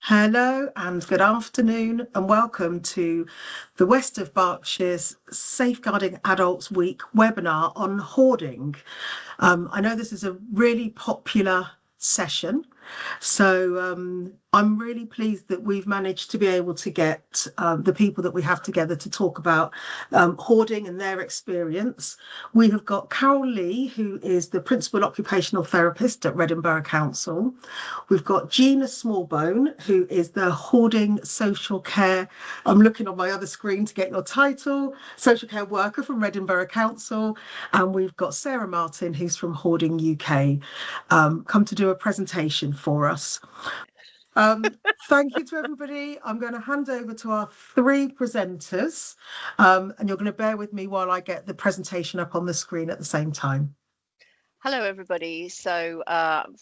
Hello and good afternoon, and welcome to the West of Berkshire's Safeguarding Adults Week webinar on hoarding. I know this is a really popular session, so I'm really pleased that we've managed to be able to get the people that we have together to talk about hoarding and their experience. We have got Carole Lee, who is the Principal Occupational Therapist at Reading Borough Council. We've got Gina Smallbone, who is the Hoarding Social Care. I'm looking on my other screen to get your title, Social Care Worker from Reading Borough Council. And we've got Sarah Martin, who's from Hoarding UK, come to do a presentation for us. Thank you to everybody. I'm going to hand over to our three presenters, and you're going to bear with me while I get the presentation up on the screen at the same time. Hello, everybody. So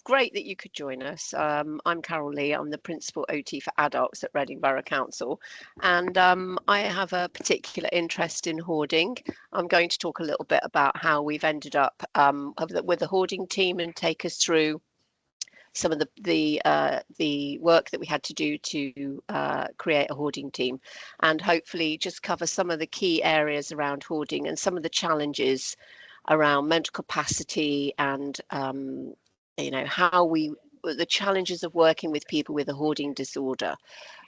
great that you could join us. I'm Carole Lee. I'm the Principal OT for Adults at Reading Borough Council, and I have a particular interest in hoarding. I'm going to talk a little bit about how we've ended up with the hoarding team and take us through some of the work that we had to do to create a hoarding team, and hopefully just cover some of the key areas around hoarding and some of the challenges around mental capacity and how the challenges of working with people with a hoarding disorder.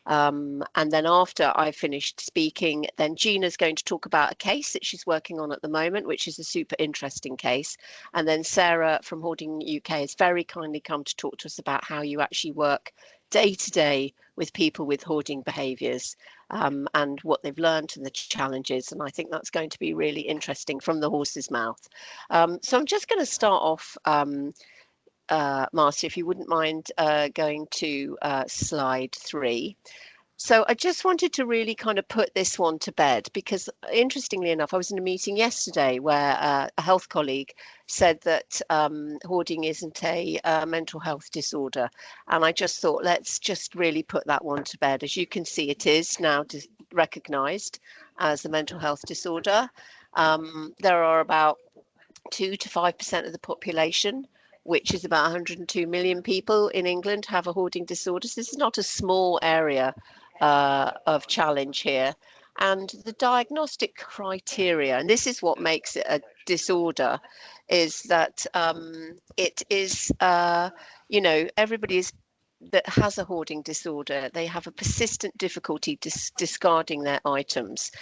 And then after I finished speaking, then Gina's going to talk about a case that she's working on at the moment, which is a super interesting case. And then Sarah from Hoarding UK has very kindly come to talk to us about how you actually work day to day with people with hoarding behaviours, and what they've learned and the challenges. And I think that's going to be really interesting from the horse's mouth. So I'm just going to start off, Marcy, if you wouldn't mind going to slide 3. So I just wanted to really kind of put this one to bed, because interestingly enough, I was in a meeting yesterday where a health colleague said that hoarding isn't a mental health disorder. And I just thought, let's just really put that one to bed. As you can see, it is now recognised as a mental health disorder. There are about 2 to 5% of the population, which is about 102 million people in England, have a hoarding disorder. So this is not a small area of challenge here. And the diagnostic criteria, and this is what makes it a disorder, is that it is, everybody that has a hoarding disorder, they have a persistent difficulty discarding their items.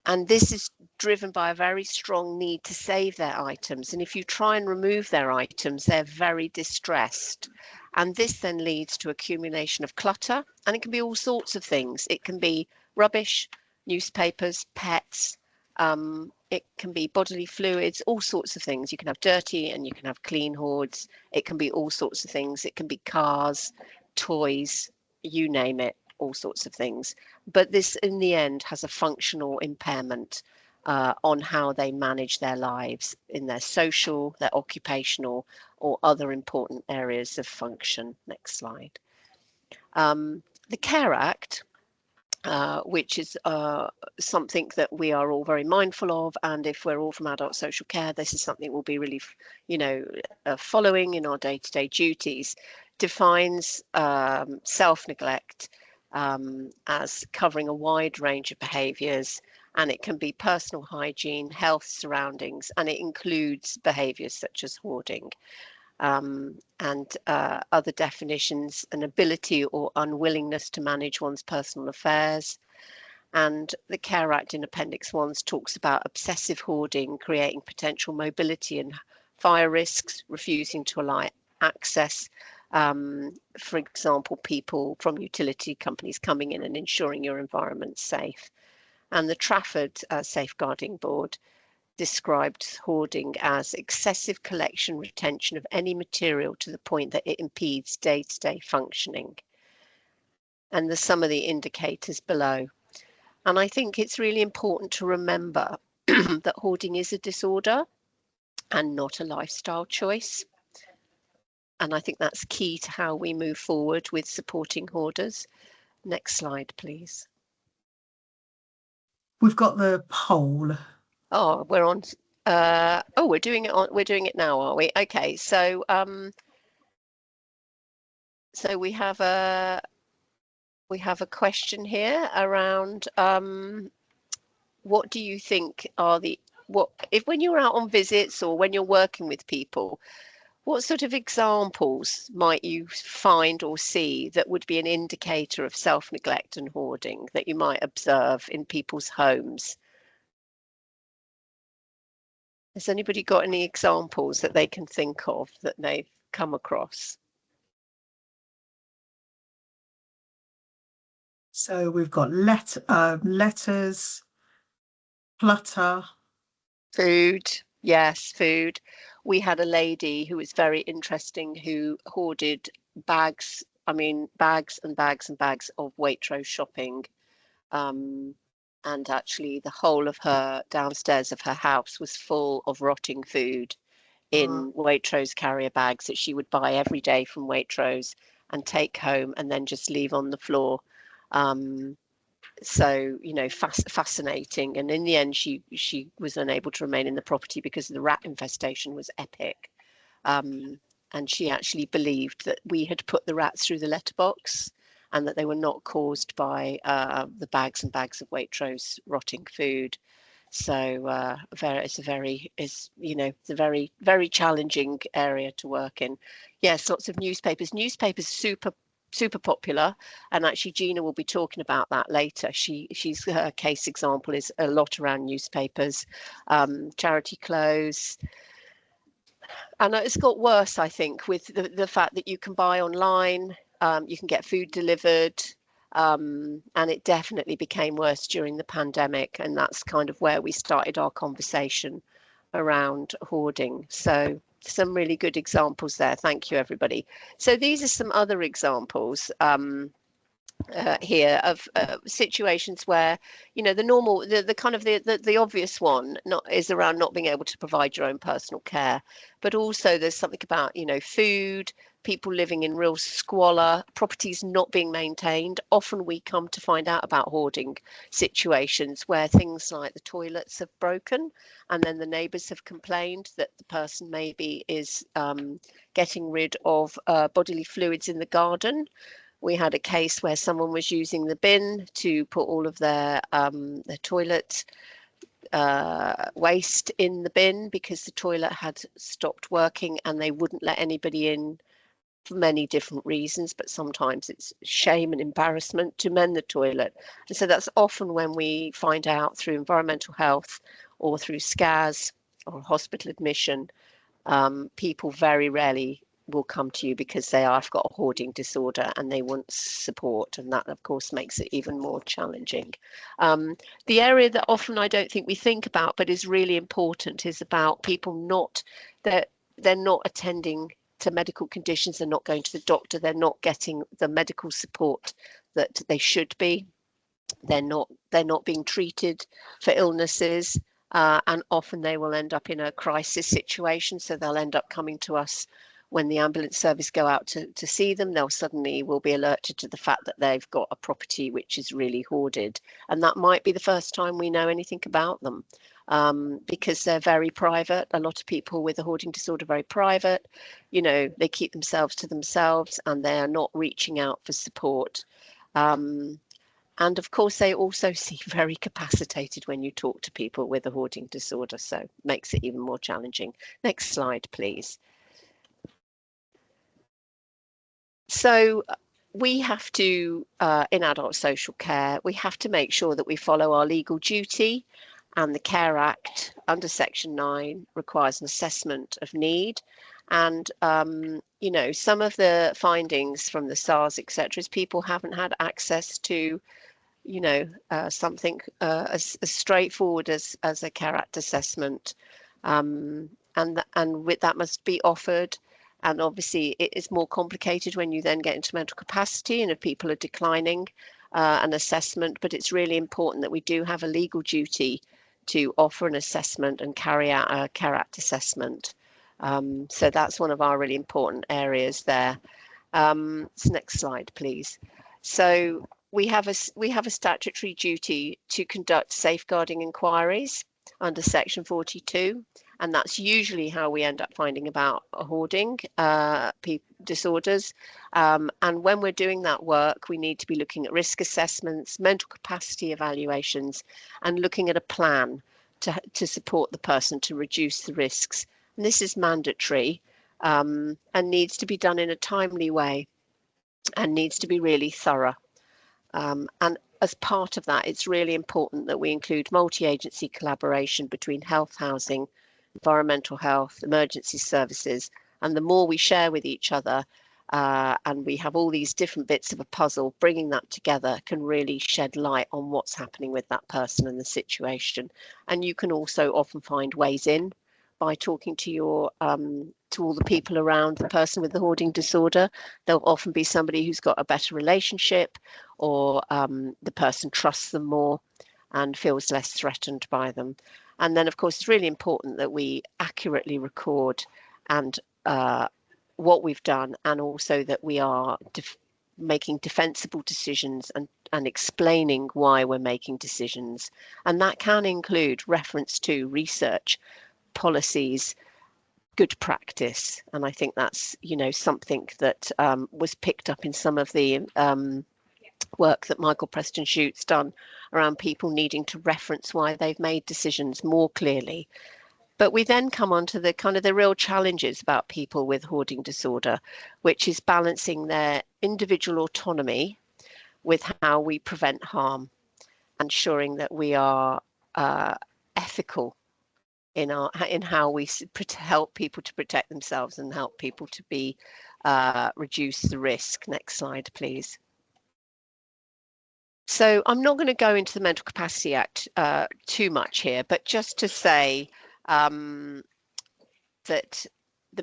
And this is driven by a very strong need to save their items. And if you try and remove their items, they're very distressed. And this then leads to accumulation of clutter. And it can be all sorts of things. It can be rubbish, newspapers, pets. It can be bodily fluids, all sorts of things. You can have dirty and you can have clean hoards. It can be all sorts of things. It can be cars, toys, you name it, all sorts of things. But this, in the end, has a functional impairment on how they manage their lives in their social, their occupational, or other important areas of function. Next slide. The Care Act, which is something that we are all very mindful of, and if we're all from adult social care, this is something we'll be really, following in our day-to-day duties, defines self-neglect as covering a wide range of behaviours, and it can be personal hygiene, health, surroundings, and it includes behaviours such as hoarding. And other definitions, an ability or unwillingness to manage one's personal affairs. And the Care Act in Appendix 1 talks about obsessive hoarding, creating potential mobility and fire risks, refusing to allow access. For example, people from utility companies coming in and ensuring your environment's safe. And the Trafford Safeguarding Board described hoarding as excessive collection, retention of any material to the point that it impedes day-to-day functioning. And there's some of the indicators below. And I think it's really important to remember that hoarding is a disorder and not a lifestyle choice. And I think that's key to how we move forward with supporting hoarders. Next slide, please. We've got the poll. Oh, we're on. We're doing it now, are we? Okay, so So we have a question here around what do you think are if when you're out on visits or when you're working with people, what sort of examples might you find or see that would be an indicator of self-neglect and hoarding that you might observe in people's homes? Has anybody got any examples that they can think of that they've come across? So we've got letters, clutter. Food, yes, food. We had a lady who was very interesting who hoarded bags, I mean, bags and bags and bags of Waitrose shopping. And actually, the whole of her downstairs of her house was full of rotting food in Waitrose carrier bags that she would buy every day from Waitrose and take home and then just leave on the floor. So, you know, fascinating. And in the end, she was unable to remain in the property because the rat infestation was epic. And she actually believed that we had put the rats through the letterbox and that they were not caused by the bags and bags of Waitrose rotting food. So it's a very, very challenging area to work in. Yes, lots of newspapers. Newspapers super popular, and actually Gina will be talking about that later. She's her case example is a lot around newspapers, charity clothes. And it's got worse, I think, with the fact that you can buy online, you can get food delivered, and it definitely became worse during the pandemic. And that's kind of where we started our conversation around hoarding. So some really good examples there. Thank you, everybody. So these are some other examples. Here of situations where, you know, the kind of the obvious one is around not being able to provide your own personal care, but also there's something about, you know, food, people living in real squalor, properties not being maintained. Often we come to find out about hoarding situations where things like the toilets have broken and then the neighbours have complained that the person maybe is getting rid of bodily fluids in the garden. We had a case where someone was using the bin to put all of their toilet waste in the bin because the toilet had stopped working and they wouldn't let anybody in for many different reasons, but sometimes it's shame and embarrassment to mend the toilet. And so that's often when we find out through environmental health or through SCAS or hospital admission, people very rarely will come to you because have got a hoarding disorder and they want support, and that of course makes it even more challenging. The area that often I don't think we think about but is really important is about people they're not attending to medical conditions, they're not going to the doctor, they're not getting the medical support that they should be, they're not being treated for illnesses. And often they will end up in a crisis situation, so they'll end up coming to us when the ambulance service go out to see them. They'll suddenly will be alerted to the fact that they've got a property which is really hoarded, and that might be the first time we know anything about them, because they're very private. A lot of people with a hoarding disorder are very private. You know, they keep themselves to themselves and they are not reaching out for support. And of course, they also seem very capacitated when you talk to people with a hoarding disorder, so makes it even more challenging. Next slide, please. So we have to, in adult social care, we have to make sure that we follow our legal duty, and the Care Act under Section 9 requires an assessment of need. And, you know, some of the findings from the SARS, etc., is people haven't had access to, you know, something as straightforward as a Care Act assessment, and with that must be offered. And obviously it is more complicated when you then get into mental capacity and if people are declining an assessment, but it's really important that we do have a legal duty to offer an assessment and carry out a Care Act assessment. So that's one of our really important areas there. So next slide, please. So we have a statutory duty to conduct safeguarding inquiries under Section 42, And that's usually how we end up finding about hoarding disorders. And when we're doing that work, we need to be looking at risk assessments, mental capacity evaluations, and looking at a plan to support the person to reduce the risks. And this is mandatory and needs to be done in a timely way and needs to be really thorough. And as part of that, it's really important that we include multi-agency collaboration between health, housing, environmental health, emergency services, and the more we share with each other and we have all these different bits of a puzzle, bringing that together can really shed light on what's happening with that person and the situation. And you can also often find ways in by talking to your to all the people around the person with the hoarding disorder. There'll often be somebody who's got a better relationship, or the person trusts them more and feels less threatened by them. And then, of course, it's really important that we accurately record and what we've done, and also that we are making defensible decisions and explaining why we're making decisions. And that can include reference to research, policies, good practice. And I think that's, you know, something that was picked up in some of the work that Michael Preston Shute's done around people needing to reference why they've made decisions more clearly. But we then come on to the kind of the real challenges about people with hoarding disorder, which is balancing their individual autonomy with how we prevent harm, ensuring that we are ethical in how we help people to protect themselves and help people to be reduce the risk. Next slide, please. So I'm not going to go into the Mental Capacity Act too much here, but just to say that the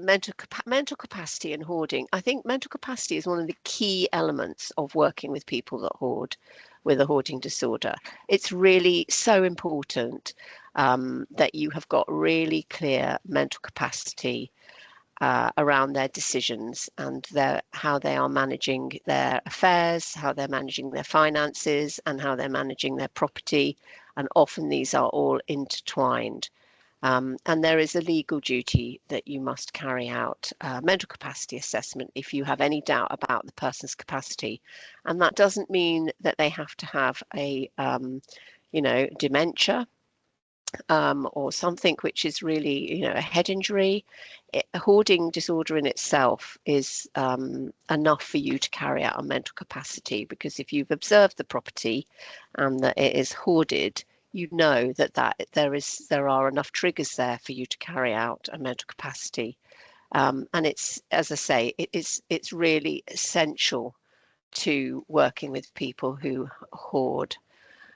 mental capacity and hoarding, I think mental capacity is one of the key elements of working with people that hoard with a hoarding disorder. It's really so important that you have got really clear mental capacity around their decisions and how they are managing their affairs, how they're managing their finances, and how they're managing their property. And often these are all intertwined. And there is a legal duty that you must carry out mental capacity assessment if you have any doubt about the person's capacity. And that doesn't mean that they have to have a, dementia or something which is really, a head injury. A hoarding disorder in itself is enough for you to carry out a mental capacity, because if you've observed the property and that it is hoarded, you know that there are enough triggers there for you to carry out a mental capacity. And it's, as I say, it's really essential to working with people who hoard.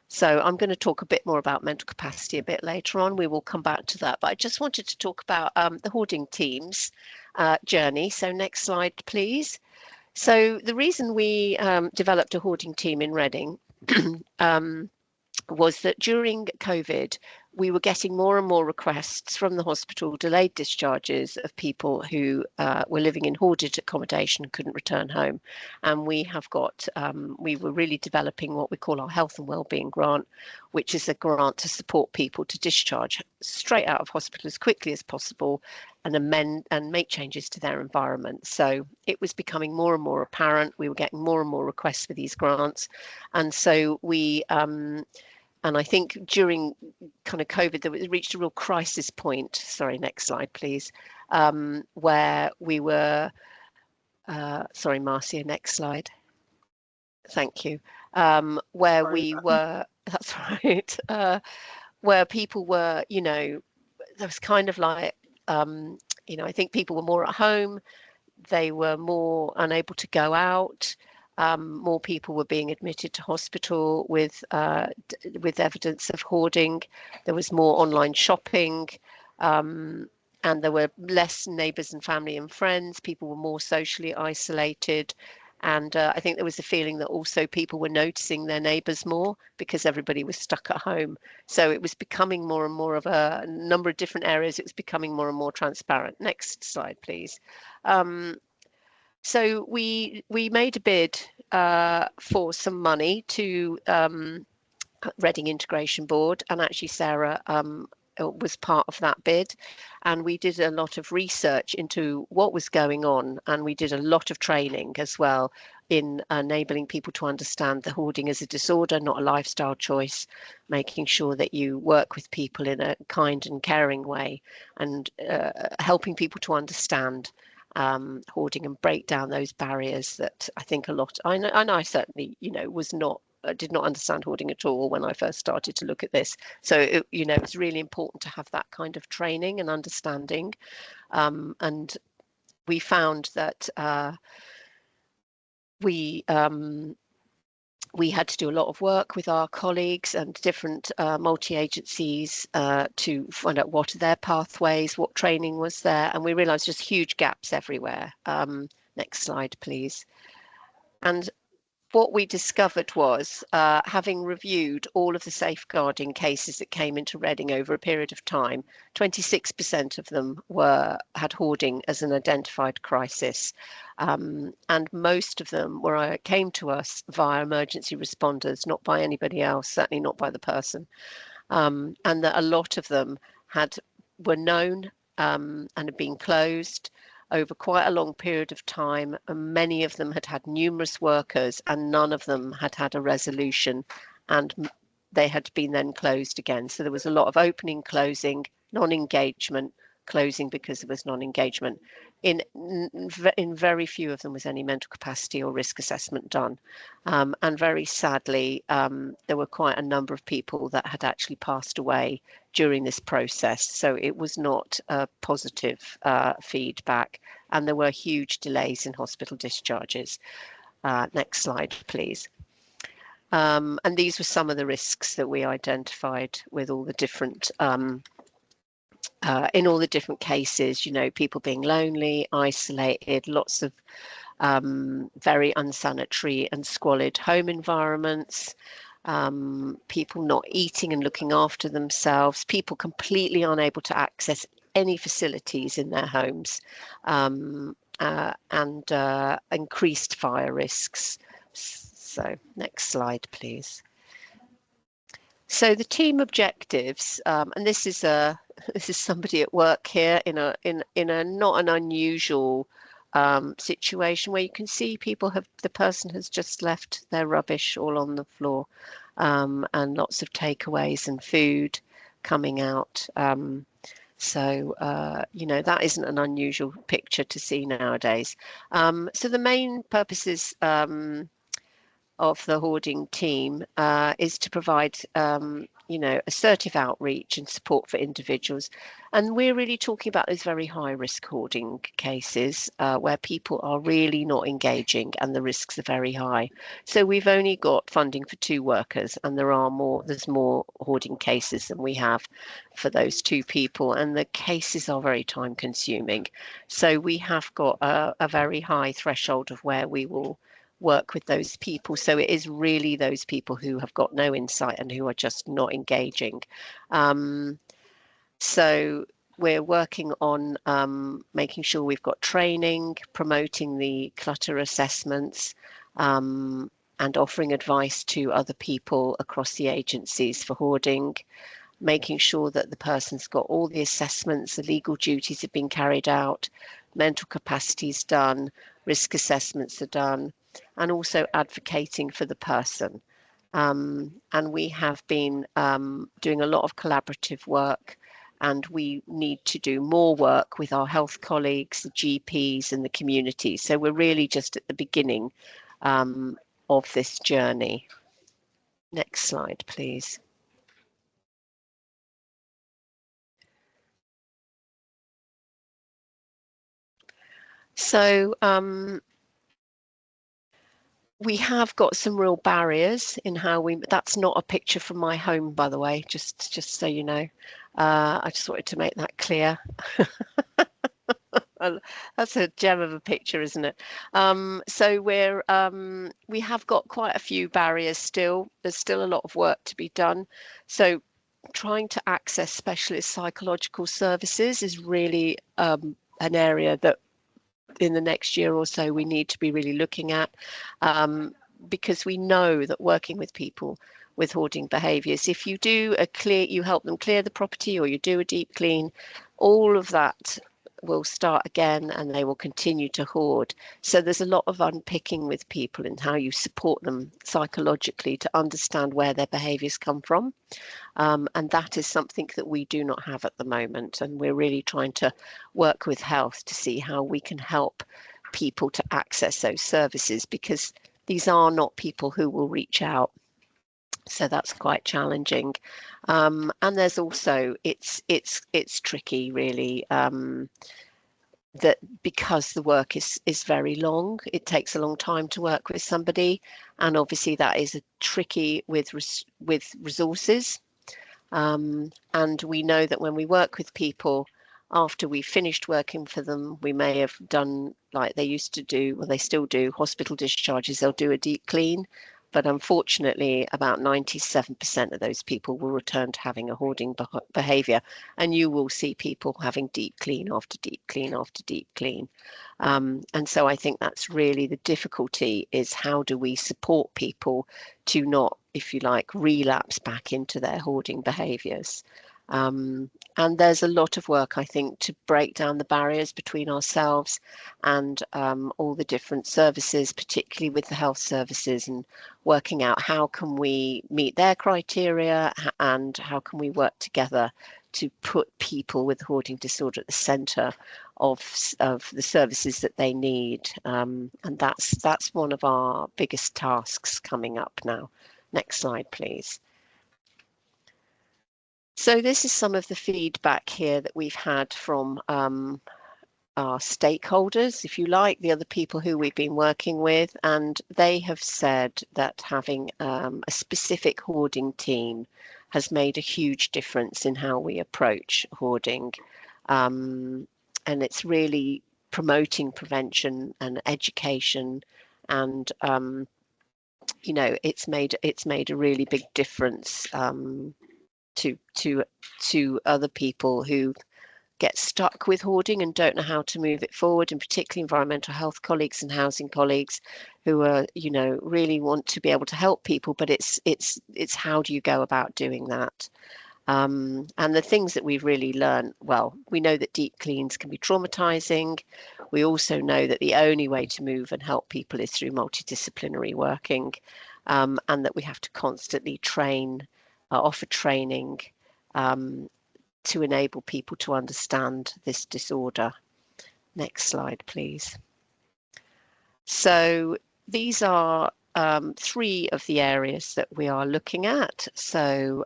So I'm going to talk a bit more about mental capacity a bit later on. We will come back to that. But I just wanted to talk about the Hoarding Team's journey. So next slide, please. So the reason we developed a hoarding team in Reading was that during COVID, we were getting more and more requests from the hospital, delayed discharges of people who were living in hoarded accommodation and couldn't return home. And we have got, we were really developing what we call our health and wellbeing grant, which is a grant to support people to discharge straight out of hospital as quickly as possible and amend and make changes to their environment. So it was becoming more and more apparent. We were getting more and more requests for these grants. And so we, and I think during kind of COVID, there was reached a real crisis point. Sorry, next slide, please. Where we were, sorry, Marcia, next slide. Thank you. Where we were, that's right, where people were, there was kind of like, I think people were more at home. They were more unable to go out. More people were being admitted to hospital with evidence of hoarding. There was more online shopping, and there were less neighbours and family and friends. People were more socially isolated. And I think there was a feeling that also people were noticing their neighbours more because everybody was stuck at home. So it was becoming more and more of a number of different areas. It was becoming more and more transparent. Next slide, please. So we made a bid for some money to Reading Integration Board, and actually Sarah was part of that bid, and we did a lot of research into what was going on, and we did a lot of training as well in enabling people to understand the hoarding as a disorder, not a lifestyle choice, making sure that you work with people in a kind and caring way, and helping people to understand hoarding and break down those barriers that I think a lot, I know I certainly, did not understand hoarding at all when I first started to look at this. So, it's really important to have that kind of training and understanding. And we found that we had to do a lot of work with our colleagues and different multi-agencies to find out what are their pathways, what training was there, and we realised just huge gaps everywhere. Next slide, please. And what we discovered was, having reviewed all of the safeguarding cases that came into Reading over a period of time, 26% of them had hoarding as an identified crisis. And most of them came to us via emergency responders, not by anybody else, certainly not by the person. And that a lot of them were known and had been closed over quite a long period of time, and many of them had had numerous workers, and none of them had had a resolution, and they had been then closed again. So there was a lot of opening, closing, non-engagement, closing because there was non-engagement. In very few of them was any mental capacity or risk assessment done. And very sadly, there were quite a number of people that had actually passed away during this process. So it was not a positive feedback, and there were huge delays in hospital discharges. Next slide, please. And these were some of the risks that we identified with all the different in all the different cases, people being lonely, isolated, lots of very unsanitary and squalid home environments, people not eating and looking after themselves, people completely unable to access any facilities in their homes, and increased fire risks. So next slide, please. So the team objectives, and this is somebody at work here in a not an unusual situation where you can see the person has just left their rubbish all on the floor, and lots of takeaways and food coming out. So that isn't an unusual picture to see nowadays. So the main purposes of the hoarding team is to provide assertive outreach and support for individuals, and we're really talking about those very high risk hoarding cases where people are really not engaging and the risks are very high. So we've only got funding for 2 workers, and there's more hoarding cases than we have for those 2 people, and the cases are very time consuming. So we have got a very high threshold of where we will work with those people. So it is really those people who have got no insight and who are just not engaging. So we're working on making sure we've got training, promoting the clutter assessments, and offering advice to other people across the agencies for hoarding, making sure that the person's got all the assessments, the legal duties have been carried out, mental capacities done, risk assessments are done, and also advocating for the person. And we have been doing a lot of collaborative work, and we need to do more work with our health colleagues, the GPs and the community. So we're really just at the beginning of this journey. Next slide, please. So we have got some real barriers in how that's not a picture from my home, by the way, just so you know. I just wanted to make that clear. That's a gem of a picture, isn't it? So we have got quite a few barriers still. There's still a lot of work to be done. So trying to access specialist psychological services is really an area that in the next year or so we need to be really looking at, because we know that working with people with hoarding behaviours. If you do you help them clear the property, or you do a deep clean, all of that will start again and they will continue to hoard. So there's a lot of unpicking with people and how you support them psychologically to understand where their behaviours come from. And that is something that we do not have at the moment. And we're really trying to work with health to see how we can help people to access those services, because these are not people who will reach out. So that's quite challenging. And there's also, it's tricky really, that because the work is very long, it takes a long time to work with somebody, and obviously that is tricky with resources. And we know that when we work with people, after we've finished working for them, we may have done, like they used to do, well, they still do, hospital discharges, they'll do a deep clean. But unfortunately, about 97% of those people will return to having a hoarding behaviour, and you will see people having deep clean after deep clean after deep clean. And so I think that's really the difficulty, is how do we support people to not, if you like, relapse back into their hoarding behaviours. And there's a lot of work, I think, to break down the barriers between ourselves and all the different services, particularly with the health services, and working out how can we meet their criteria and how can we work together to put people with hoarding disorder at the centre of the services that they need. And that's one of our biggest tasks coming up now. Next slide, please. So this is some of the feedback here that we've had from our stakeholders, if you like, the other people who we've been working with, and they have said that having a specific hoarding team has made a huge difference in how we approach hoarding. And it's really promoting prevention and education, and you know, it's made a really big difference to other people who get stuck with hoarding and don't know how to move it forward, and particularly environmental health colleagues and housing colleagues who are, you know, really want to be able to help people, but it's how do you go about doing that? And the things that we've really learned, well, we know that deep cleans can be traumatizing. We also know that the only way to move and help people is through multidisciplinary working, and that we have to constantly train, offer training, to enable people to understand this disorder. Next slide, please. So these are three of the areas that we are looking at. So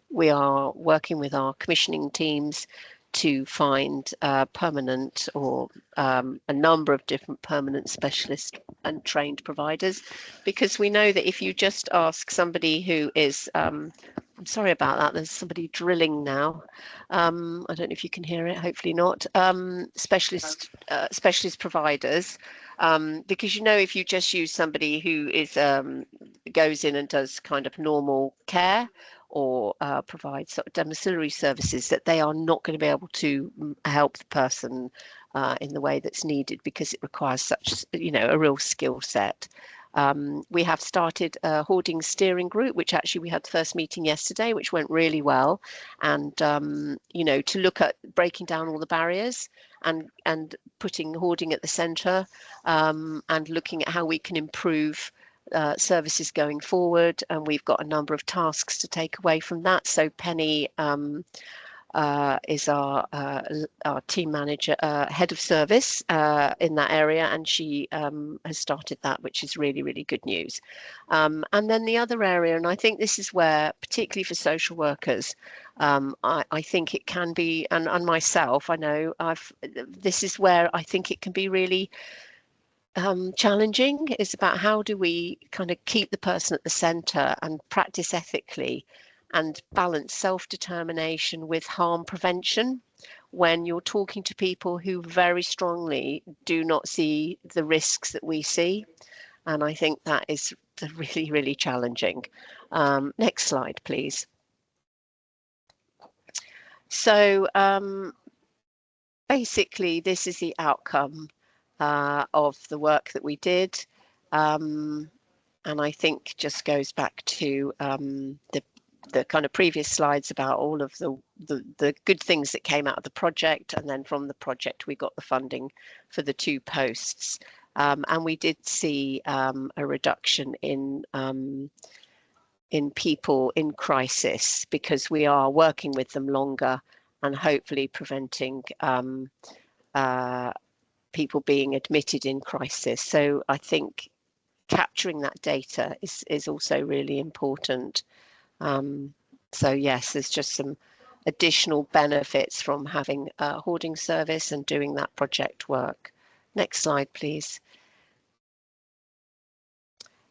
we are working with our commissioning teams to find permanent, or a number of different permanent specialist and trained providers, because we know that if you just ask somebody who is I'm sorry about that, there's somebody drilling now. I don't know if you can hear it, hopefully not. Specialist providers, because, you know, if you just use somebody who is goes in and does kind of normal care, or provides sort of domiciliary services, that they are not going to be able to help the person in the way that's needed, because it requires such, you know, a real skill set. We have started a hoarding steering group, which actually we had the first meeting yesterday, which went really well. And, you know, to look at breaking down all the barriers and putting hoarding at the centre, and looking at how we can improve services going forward. And we've got a number of tasks to take away from that. So Penny is our team manager, head of service in that area, and she has started that, which is really, really good news. And then the other area, and I think this is where, particularly for social workers, I think it can be, and myself, I know this is where I think it can be really challenging, is about how do we kind of keep the person at the centre and practice ethically and balance self-determination with harm prevention when you're talking to people who very strongly do not see the risks that we see. And I think that is really, really challenging. Next slide, please. So basically, this is the outcome of the work that we did. And I think just goes back to the kind of previous slides about all of the good things that came out of the project, and then from the project we got the funding for the 2 posts, and we did see a reduction in people in crisis, because we are working with them longer and hopefully preventing people being admitted in crisis. So I think capturing that data is also really important. So yes, there's just some additional benefits from having a hoarding service and doing that project work. Next slide, please.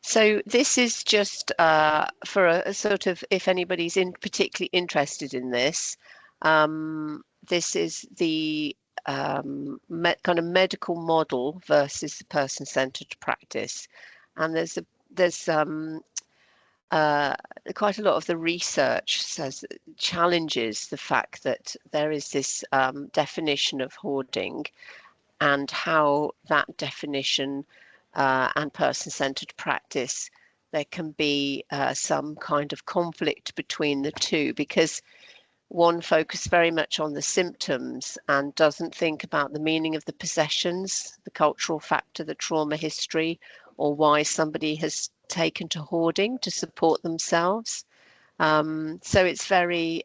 So this is just for a sort of, if anybody's particularly interested in this, this is the kind of medical model versus the person-centered practice. And there's quite a lot of the research challenges the fact that there is this definition of hoarding, and how that definition and person-centered practice, there can be some kind of conflict between the two, because one focuses very much on the symptoms and doesn't think about the meaning of the possessions, the cultural factor, the trauma history, or why somebody has taken to hoarding to support themselves. So it's very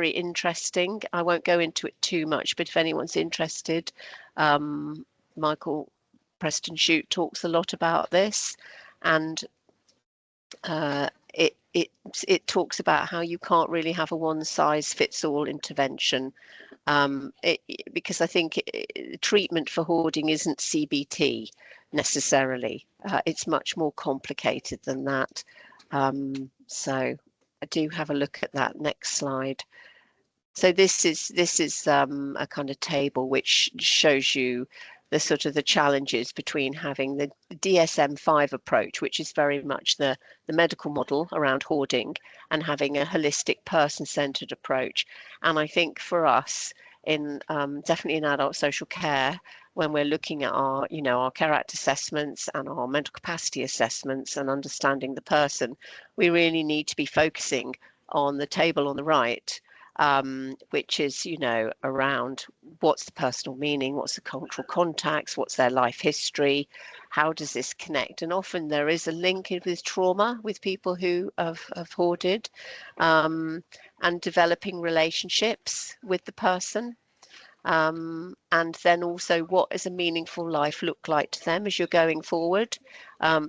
interesting. I won't go into it too much, but if anyone's interested, Michael Preston Shute talks a lot about this, and it talks about how you can't really have a one-size-fits-all intervention, because I think treatment for hoarding isn't CBT necessarily. It's much more complicated than that. So I do have a look at that. Next slide. So this is a kind of table which shows you the sort of the challenges between having the DSM-5 approach, which is very much the medical model around hoarding, and having a holistic person-centered approach. And I think for us, in definitely in adult social care, when we're looking at our, our care act assessments and our mental capacity assessments and understanding the person, we really need to be focusing on the table on the right, which is, around what's the personal meaning, what's the cultural context, what's their life history, how does this connect? And often there is a link with trauma with people who have hoarded, and developing relationships with the person. And then also, what does a meaningful life look like to them as you're going forward?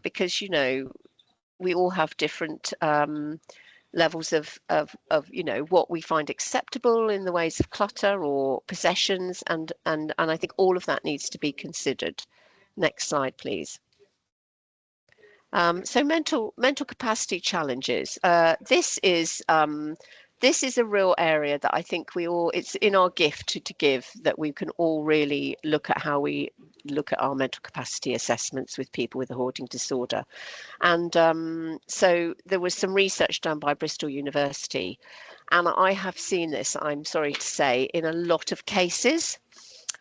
Because, we all have different levels of what we find acceptable in the ways of clutter or possessions, and I think all of that needs to be considered. Next slide, please. So mental capacity challenges. This is a real area that I think it's in our gift to give, that we can all really look at how we look at our mental capacity assessments with people with a hoarding disorder. And so there was some research done by Bristol University, and I have seen this, I'm sorry to say, in a lot of cases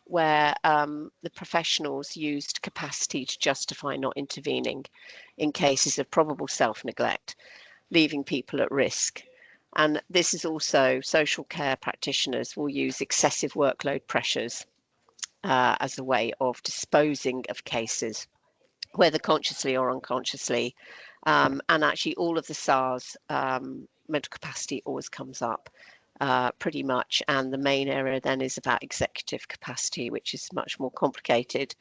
where the professionals used capacity to justify not intervening in cases of probable self-neglect, leaving people at risk. And this is also, social care practitioners will use excessive workload pressures as a way of disposing of cases, whether consciously or unconsciously. And actually all of the SARS mental capacity always comes up pretty much. And the main area then is about executive capacity, which is much more complicated.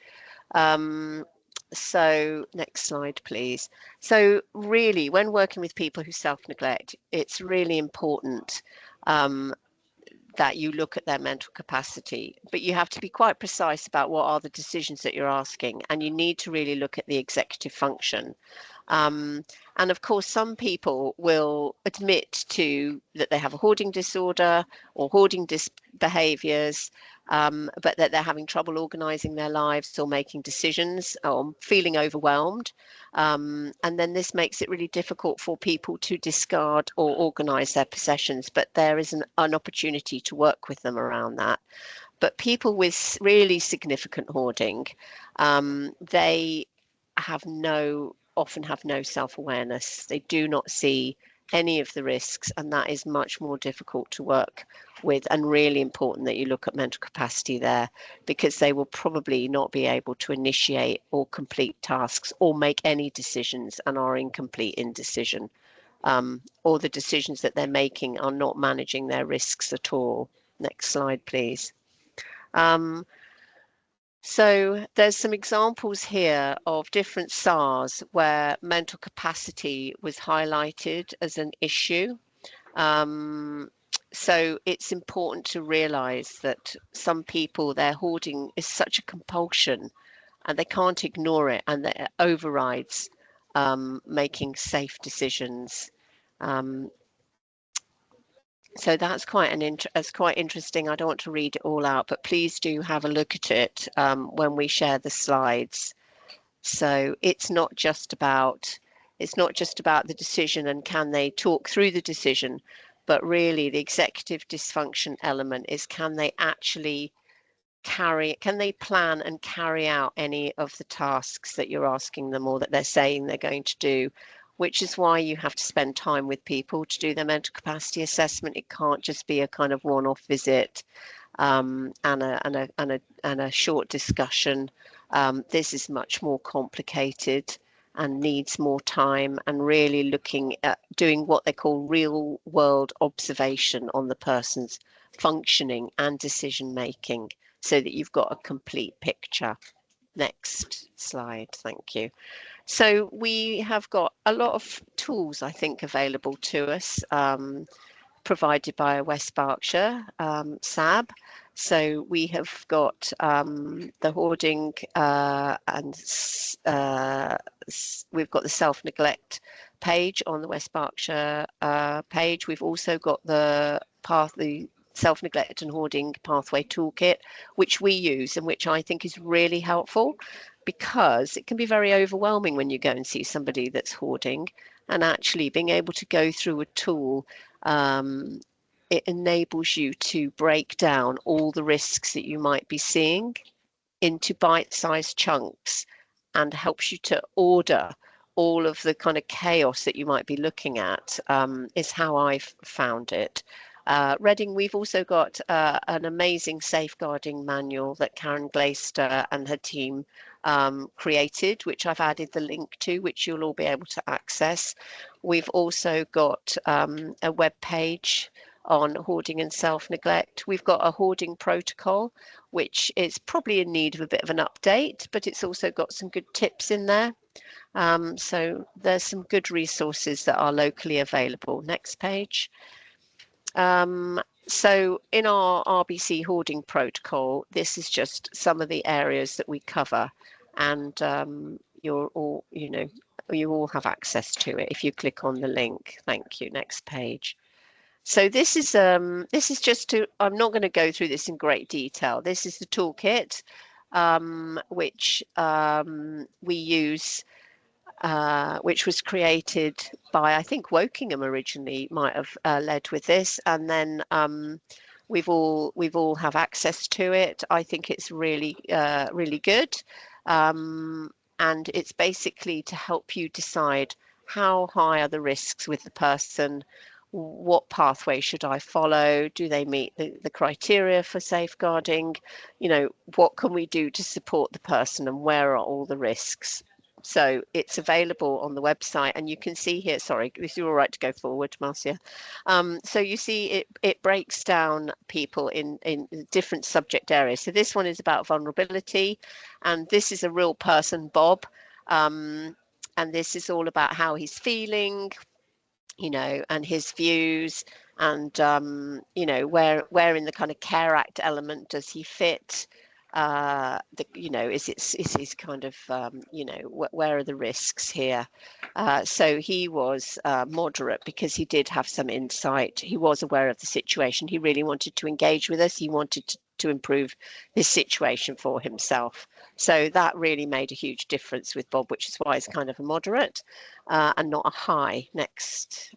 So next slide, please. So really, when working with people who self-neglect, it's really important that you look at their mental capacity, but you have to be quite precise about what are the decisions that you're asking, and you need to really look at the executive function. And of course, some people will admit to that they have a hoarding disorder or hoarding behaviours, but that they're having trouble organising their lives or making decisions or feeling overwhelmed. And then this makes it really difficult for people to discard or organise their possessions, but there is an opportunity to work with them around that. But people with really significant hoarding, they often have no self-awareness. They do not see any of the risks, and that is much more difficult to work with, and really important that you look at mental capacity there, because they will probably not be able to initiate or complete tasks or make any decisions, and are incomplete in decision, or the decisions that they're making are not managing their risks at all. Next slide, please. So there's some examples here of different SARS where mental capacity was highlighted as an issue. So it's important to realise that some people, their hoarding is such a compulsion and they can't ignore it, and that it overrides making safe decisions. So that's quite interesting. I don't want to read it all out, but please do have a look at it when we share the slides. So it's not just about the decision and can they talk through the decision, but really the executive dysfunction element is, can they actually can they plan and carry out any of the tasks that you're asking them or that they're saying they're going to do, which is why you have to spend time with people to do their mental capacity assessment. It can't just be a kind of one-off visit and a short discussion. This is much more complicated and needs more time, and really looking at doing what they call real world observation on the person's functioning and decision making, so that you've got a complete picture. Next slide, thank you. So we have got a lot of tools, I think, available to us, provided by West Berkshire SAB. So we have got the hoarding and we've got the self-neglect page on the West Berkshire page. We've also got the self-neglect and hoarding pathway toolkit, which we use and which I think is really helpful, because it can be very overwhelming when you go and see somebody that's hoarding, and actually being able to go through a tool, it enables you to break down all the risks that you might be seeing into bite-sized chunks, and helps you to order all of the kind of chaos that you might be looking at, is how I've found it. Reading, we've also got an amazing safeguarding manual that Karen Glaister and her team created, which I've added the link to, which you'll all be able to access. We've also got a web page on hoarding and self-neglect. We've got a hoarding protocol, which is probably in need of a bit of an update, but it's also got some good tips in there. So there's some good resources that are locally available. Next page. So in our RBC hoarding protocol, this is just some of the areas that we cover, and you're all, you all have access to it if you click on the link. Thank you. Next page. So this is just to, I'm not going to go through this in great detail. This is the toolkit, which we use, which was created by, I think, Wokingham originally might have led with this, and then we've all have access to it. I think it's really really good, and it's basically to help you decide how high are the risks with the person. What pathway should I follow? Do they meet the criteria for safeguarding? What can we do to support the person, and where are all the risks? So it's available on the website, and you can see here, sorry, is you all right to go forward, Marcia? So you see it breaks down people in different subject areas. So this one is about vulnerability, and this is a real person, Bob, and this is all about how he's feeling, and his views, and where in the kind of Care Act element does he fit? Is his kind of where are the risks here? So he was moderate because he did have some insight. He was aware of the situation. He really wanted to engage with us. He wanted to improve this situation for himself. So that really made a huge difference with Bob, which is why it's kind of a moderate and not a high. Next,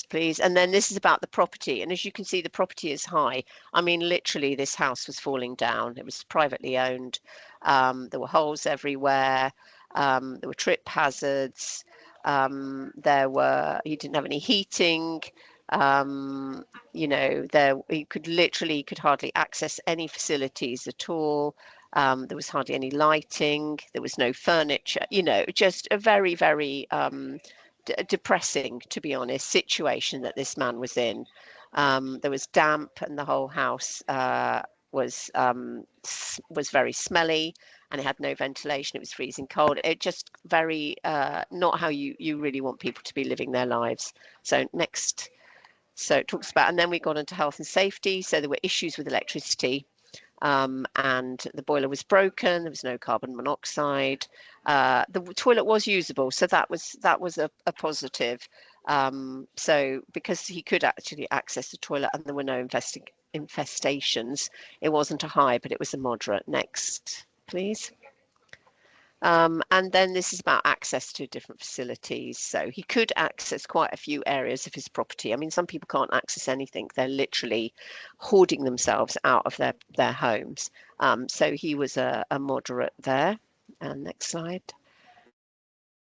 please. And then this is about the property. And as you can see, the property is high. I mean, literally, this house was falling down. It was privately owned. There were holes everywhere. There were trip hazards. He didn't have any heating. You know, he could hardly access any facilities at all. There was hardly any lighting. There was no furniture. You know, just a very, very depressing, to be honest, situation that this man was in. There was damp, and the whole house was very smelly, and it had no ventilation. It was freezing cold. It just very not how you really want people to be living their lives. So next. So it talks about, and then we got into health and safety. So there were issues with electricity, and the boiler was broken. There was no carbon monoxide. The toilet was usable, so that was a positive. So because he could actually access the toilet and there were no infestations, it wasn't a high, but it was a moderate. Next, please. And then this is about access to different facilities. So he could access quite a few areas of his property. I mean, some people can't access anything. They're literally hoarding themselves out of their homes. So he was a moderate there. And next slide.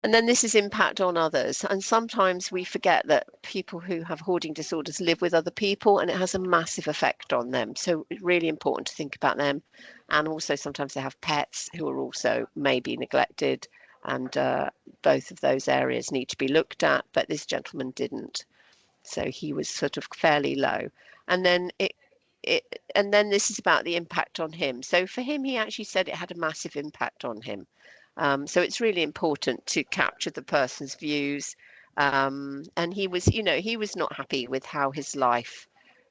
And then this is impact on others. And sometimes we forget that people who have hoarding disorders live with other people, and it has a massive effect on them. So it's really important to think about them. And also sometimes they have pets who are also maybe neglected, and both of those areas need to be looked at, but this gentleman didn't. So he was sort of fairly low. And then and then this is about the impact on him. So for him, he actually said it had a massive impact on him. So it's really important to capture the person's views. And he was, you know, he was not happy with how his life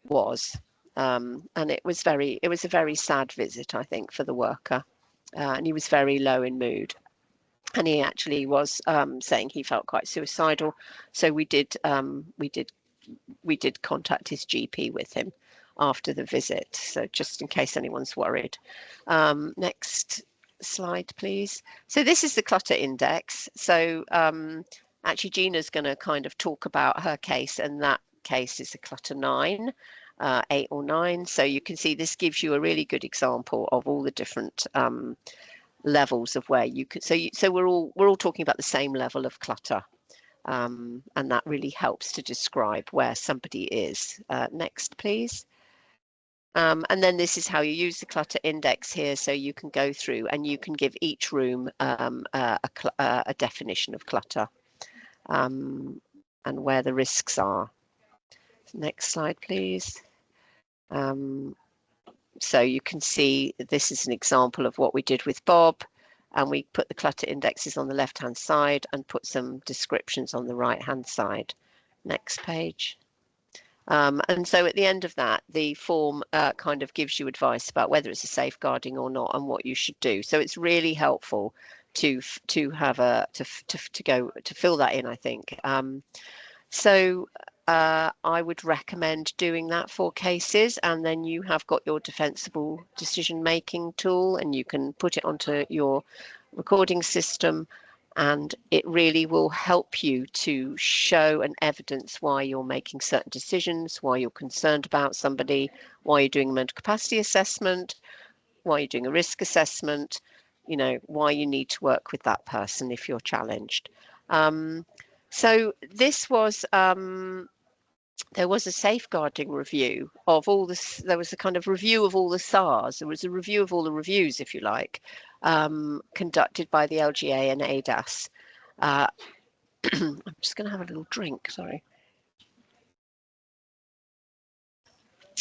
was. And it was a very sad visit, I think, for the worker. And he was very low in mood. And he actually was saying he felt quite suicidal. So we did contact his GP with him after the visit. So just in case anyone's worried. Next slide, please. So this is the clutter index. So actually Gina's going to kind of talk about her case, and that case is a clutter 9, 8 or 9. So you can see this gives you a really good example of all the different levels of where you could. So we're all talking about the same level of clutter, and that really helps to describe where somebody is. Next, please. And then this is how you use the clutter index here. So you can go through and you can give each room a definition of clutter, and where the risks are. Next slide, please. So you can see this is an example of what we did with Bob, and we put the clutter indexes on the left-hand side and put some descriptions on the right-hand side. Next page. And so at the end of that, the form kind of gives you advice about whether it's a safeguarding or not and what you should do. So it's really helpful to fill that in, I think. I would recommend doing that for cases, and then you have got your defensible decision-making tool, and you can put it onto your recording system, and it really will help you to show and evidence why you're making certain decisions, why you're concerned about somebody, why you're doing a mental capacity assessment, why you're doing a risk assessment, you know, why you need to work with that person if you're challenged. So this was, there was a safeguarding review of all this. There was a kind of review of all the SARS. There was a review of all the reviews, if you like, conducted by the LGA and ADAS. I'm just going to have a little drink, sorry.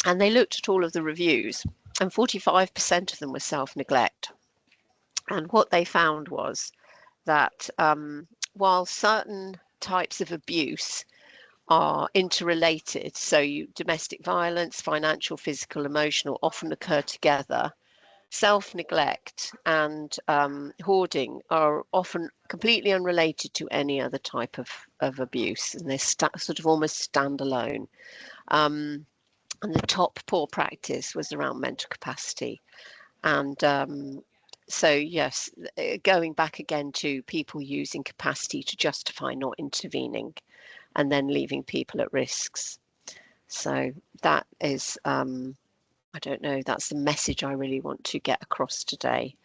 And they looked at all of the reviews, and 45% of them were self-neglect. And what they found was that while certain types of abuse are interrelated, so domestic violence, financial, physical, emotional often occur together, self-neglect and hoarding are often completely unrelated to any other type of abuse, and they're sort of almost standalone. And the top poor practice was around mental capacity. And so yes, going back again to people using capacity to justify not intervening and then leaving people at risks. So that is, I don't know, that's the message I really want to get across today.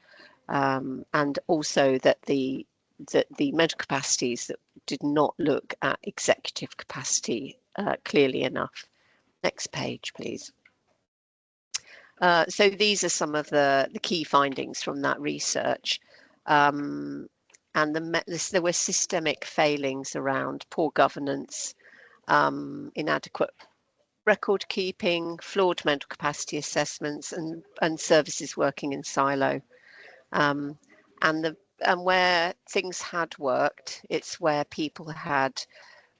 And also that the the mental capacities that did not look at executive capacity clearly enough. Next page, please. So these are some of the key findings from that research. And there were systemic failings around poor governance, inadequate record keeping, flawed mental capacity assessments, and services working in silo. And where things had worked, it's where people had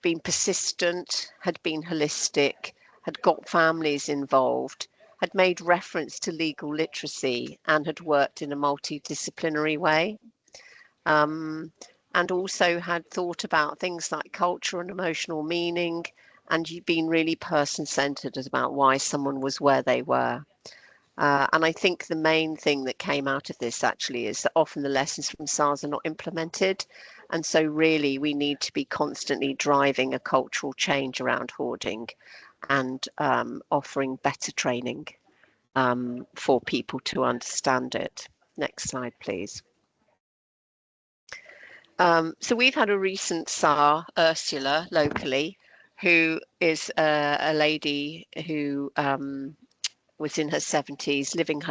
been persistent, had been holistic, had got families involved, had made reference to legal literacy, and had worked in a multidisciplinary way. And also had thought about things like culture and emotional meaning, and you've been really person-centered about why someone was where they were. And I think the main thing that came out of this actually is that often the lessons from SARS are not implemented. And so really we need to be constantly driving a cultural change around hoarding and offering better training for people to understand it. Next slide, please. So we've had a recent SAR, Ursula, locally, who is a lady who was in her 70s, living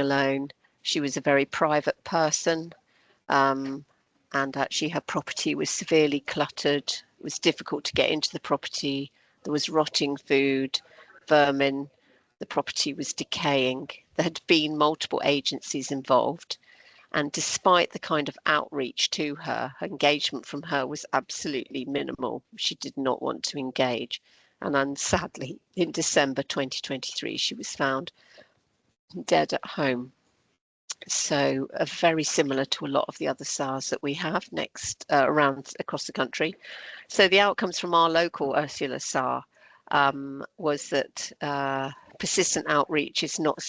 alone. She was a very private person, and actually her property was severely cluttered. It was difficult to get into the property. There was rotting food, vermin. The property was decaying. There had been multiple agencies involved. And despite the kind of outreach to her, engagement from her was absolutely minimal. She did not want to engage. And then sadly, in December 2023, she was found dead at home. So very similar to a lot of the other SARS that we have next around across the country. So the outcomes from our local Ursula SAR was that persistent outreach is not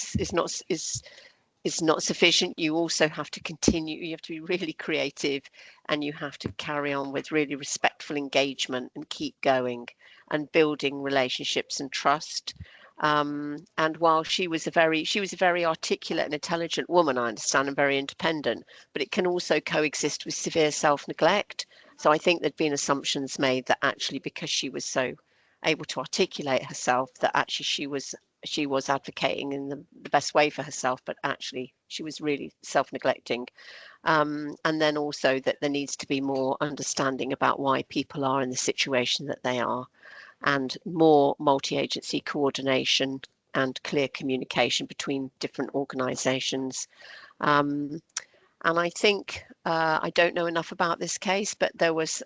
sufficient. You also have to continue, you have to be really creative, and you have to carry on with really respectful engagement and keep going and building relationships and trust. And while she was a very articulate and intelligent woman, I understand, and very independent, but it can also coexist with severe self-neglect. So I think there'd been assumptions made that actually because she was so able to articulate herself, that actually she was advocating in the best way for herself, but actually she was really self-neglecting. And then also that there needs to be more understanding about why people are in the situation that they are, and more multi-agency coordination and clear communication between different organisations. And I think, I don't know enough about this case, but there was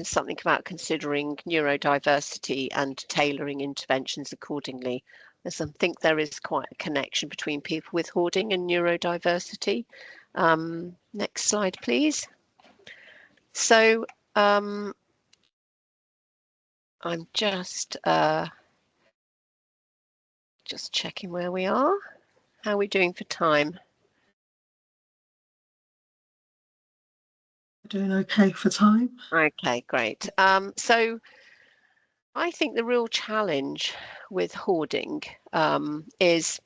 something about considering neurodiversity and tailoring interventions accordingly. As I think there is quite a connection between people with hoarding and neurodiversity. Next slide, please. So I'm just checking where we are. How are we doing for time? Doing okay for time. Okay, great. So I think the real challenge with hoarding is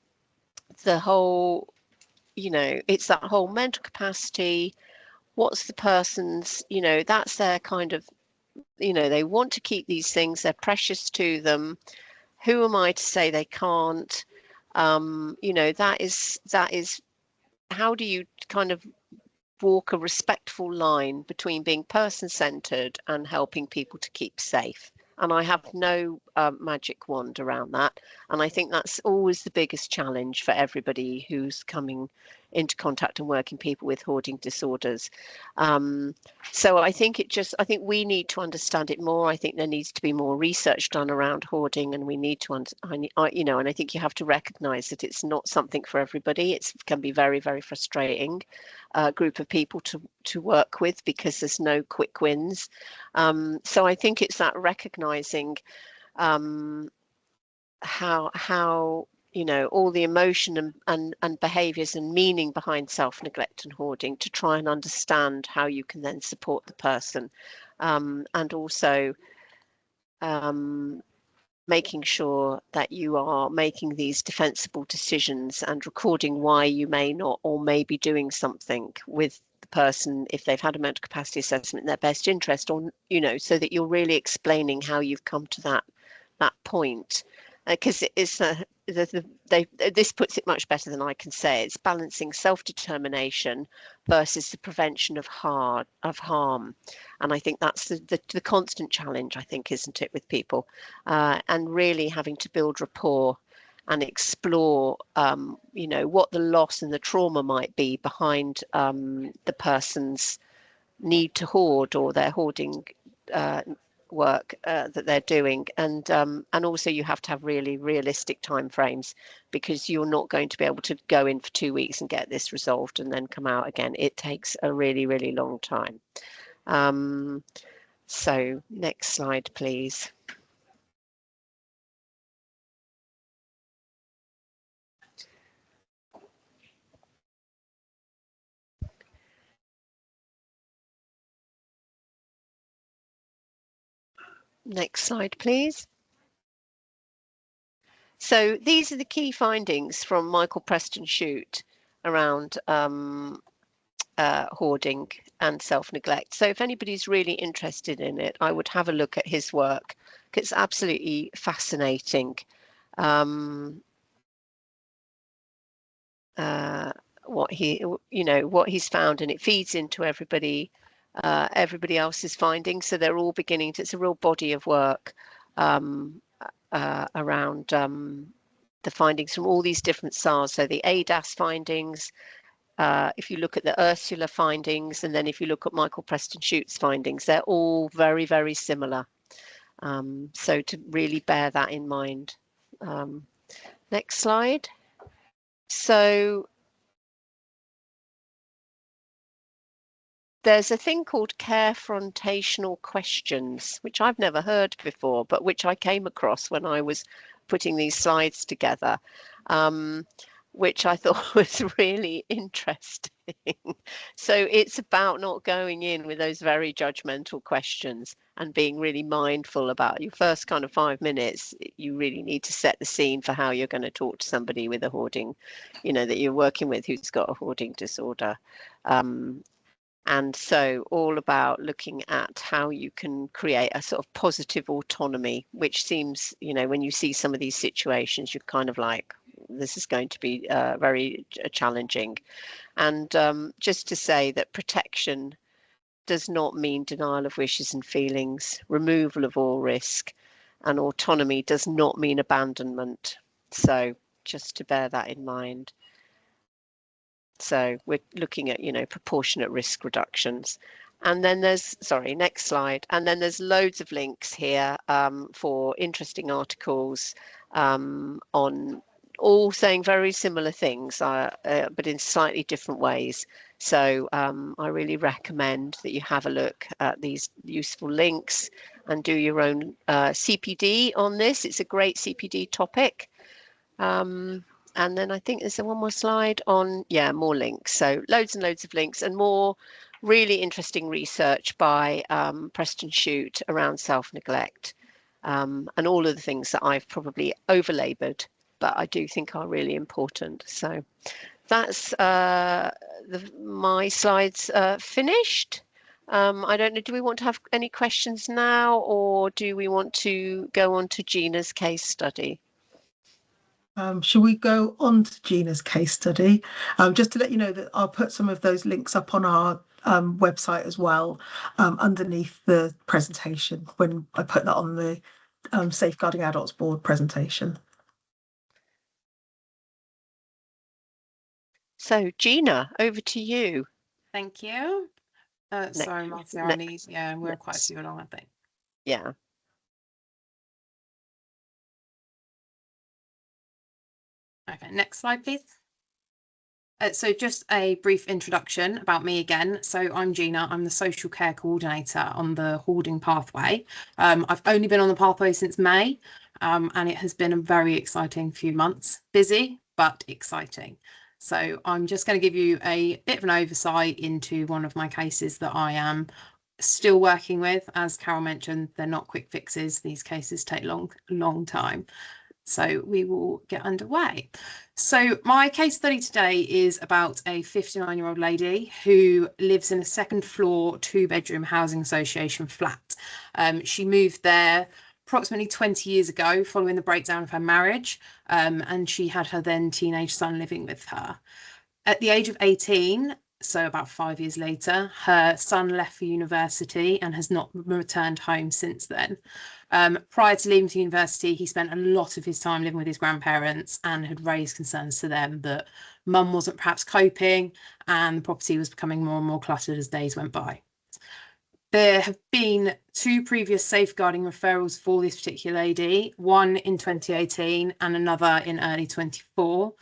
the whole, it's that whole mental capacity. What's the person's, that's their kind of, they want to keep these things, they're precious to them. Who am I to say they can't? That is, how do you kind of walk a respectful line between being person-centered and helping people to keep safe? And I have no magic wand around that. And I think that's always the biggest challenge for everybody who's coming into contact and working people with hoarding disorders. So I think we need to understand it more. I think there needs to be more research done around hoarding, and we need to, and I think you have to recognise that it's not something for everybody. It can be very, very frustrating group of people to work with, because there's no quick wins. So I think it's that recognising how all the emotion and behaviours and meaning behind self-neglect and hoarding, to try and understand how you can then support the person, and also making sure that you are making these defensible decisions and recording why you may not or may be doing something with the person, if they've had a mental capacity assessment, in their best interest, or, you know, so that you're really explaining how you've come to that point. Because it's this puts it much better than I can say. It's balancing self-determination versus the prevention of harm, and I think that's the constant challenge, I think, isn't it, with people, and really having to build rapport and explore, you know, what the loss and the trauma might be behind the person's need to hoard, or their hoarding work that they're doing, and also you have to have really realistic timeframes, because you're not going to be able to go in for 2 weeks and get this resolved and then come out again. It takes a really long time. So next slide, please. Next slide, please. So these are the key findings from Michael Preston Shute around hoarding and self-neglect. So if anybody's really interested in it, I would have a look at his work. It's absolutely fascinating. What he's found, and it feeds into everybody else's findings. So they're all beginning to, it's a real body of work around the findings from all these different SARS. So the ADAS findings, if you look at the Ursula findings, and then if you look at Michael Preston Shute's findings, they're all very similar. So to really bear that in mind. Next slide. So there's a thing called carefrontational questions, which I've never heard before, but which I came across when I was putting these slides together, which I thought was really interesting. So it's about not going in with those very judgmental questions and being really mindful about your first kind of 5 minutes. You really need to set the scene for how you're going to talk to somebody with a hoarding, you know, that you're working with, who's got a hoarding disorder. And so all about looking at how you can create a sort of positive autonomy, which seems, you know, when you see some of these situations, you're kind of like, this is going to be very challenging. And just to say that protection does not mean denial of wishes and feelings, removal of all risk, and autonomy does not mean abandonment. So just to bear that in mind. So we're looking at, you know, proportionate risk reductions. And then there's, sorry, next slide. And then there's loads of links here for interesting articles on all saying very similar things, but in slightly different ways. So I really recommend that you have a look at these useful links and do your own CPD on this. It's a great CPD topic. And then I think there's one more slide on, yeah, more links. So loads and loads of links, and more really interesting research by Preston Shute around self-neglect, and all of the things that I've probably overlabored, but I do think are really important. So that's my slides finished. I don't know, do we want to have any questions now, or do we want to go on to Gina's case study? Shall we go on to Gina's case study? Just to let you know that I'll put some of those links up on our website as well, underneath the presentation, when I put that on the Safeguarding Adults Board presentation. So Gina, over to you. Thank you. Sorry, Marcy, I need, yeah, we're quite a few along, I think. Yeah. Okay, next slide, please. So just a brief introduction about me again. So I'm Gina, I'm the social care coordinator on the hoarding pathway. I've only been on the pathway since May, and it has been a very exciting few months. Busy, but exciting. So I'm just going to give you a bit of an oversight into one of my cases that I am still working with. As Carole mentioned, they're not quick fixes. These cases take long time. So we will get underway. So my case study today is about a 59-year-old lady who lives in a second floor, 2-bedroom housing association flat. She moved there approximately 20 years ago following the breakdown of her marriage, and she had her then teenage son living with her. At the age of 18, so about 5 years later, her son left for university and has not returned home since then. Prior to leaving for university, he spent a lot of his time living with his grandparents and had raised concerns to them that mum wasn't perhaps coping and the property was becoming more and more cluttered as days went by. There have been 2 previous safeguarding referrals for this particular lady, one in 2018 and another in early 24.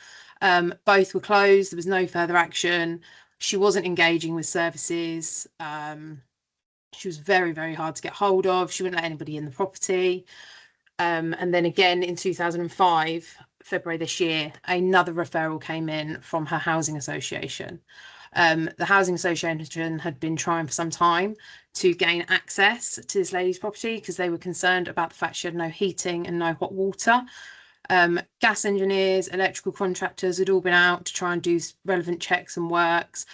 Both were closed. There was no further action. She wasn't engaging with services. She was very, very hard to get hold of. She wouldn't let anybody in the property. And then again in 2005, February this year, another referral came in from her housing association. The housing association had been trying for some time to gain access to this lady's property because they were concerned about the fact she had no heating and no hot water. Gas engineers, electrical contractors had all been out to try and do relevant checks and works,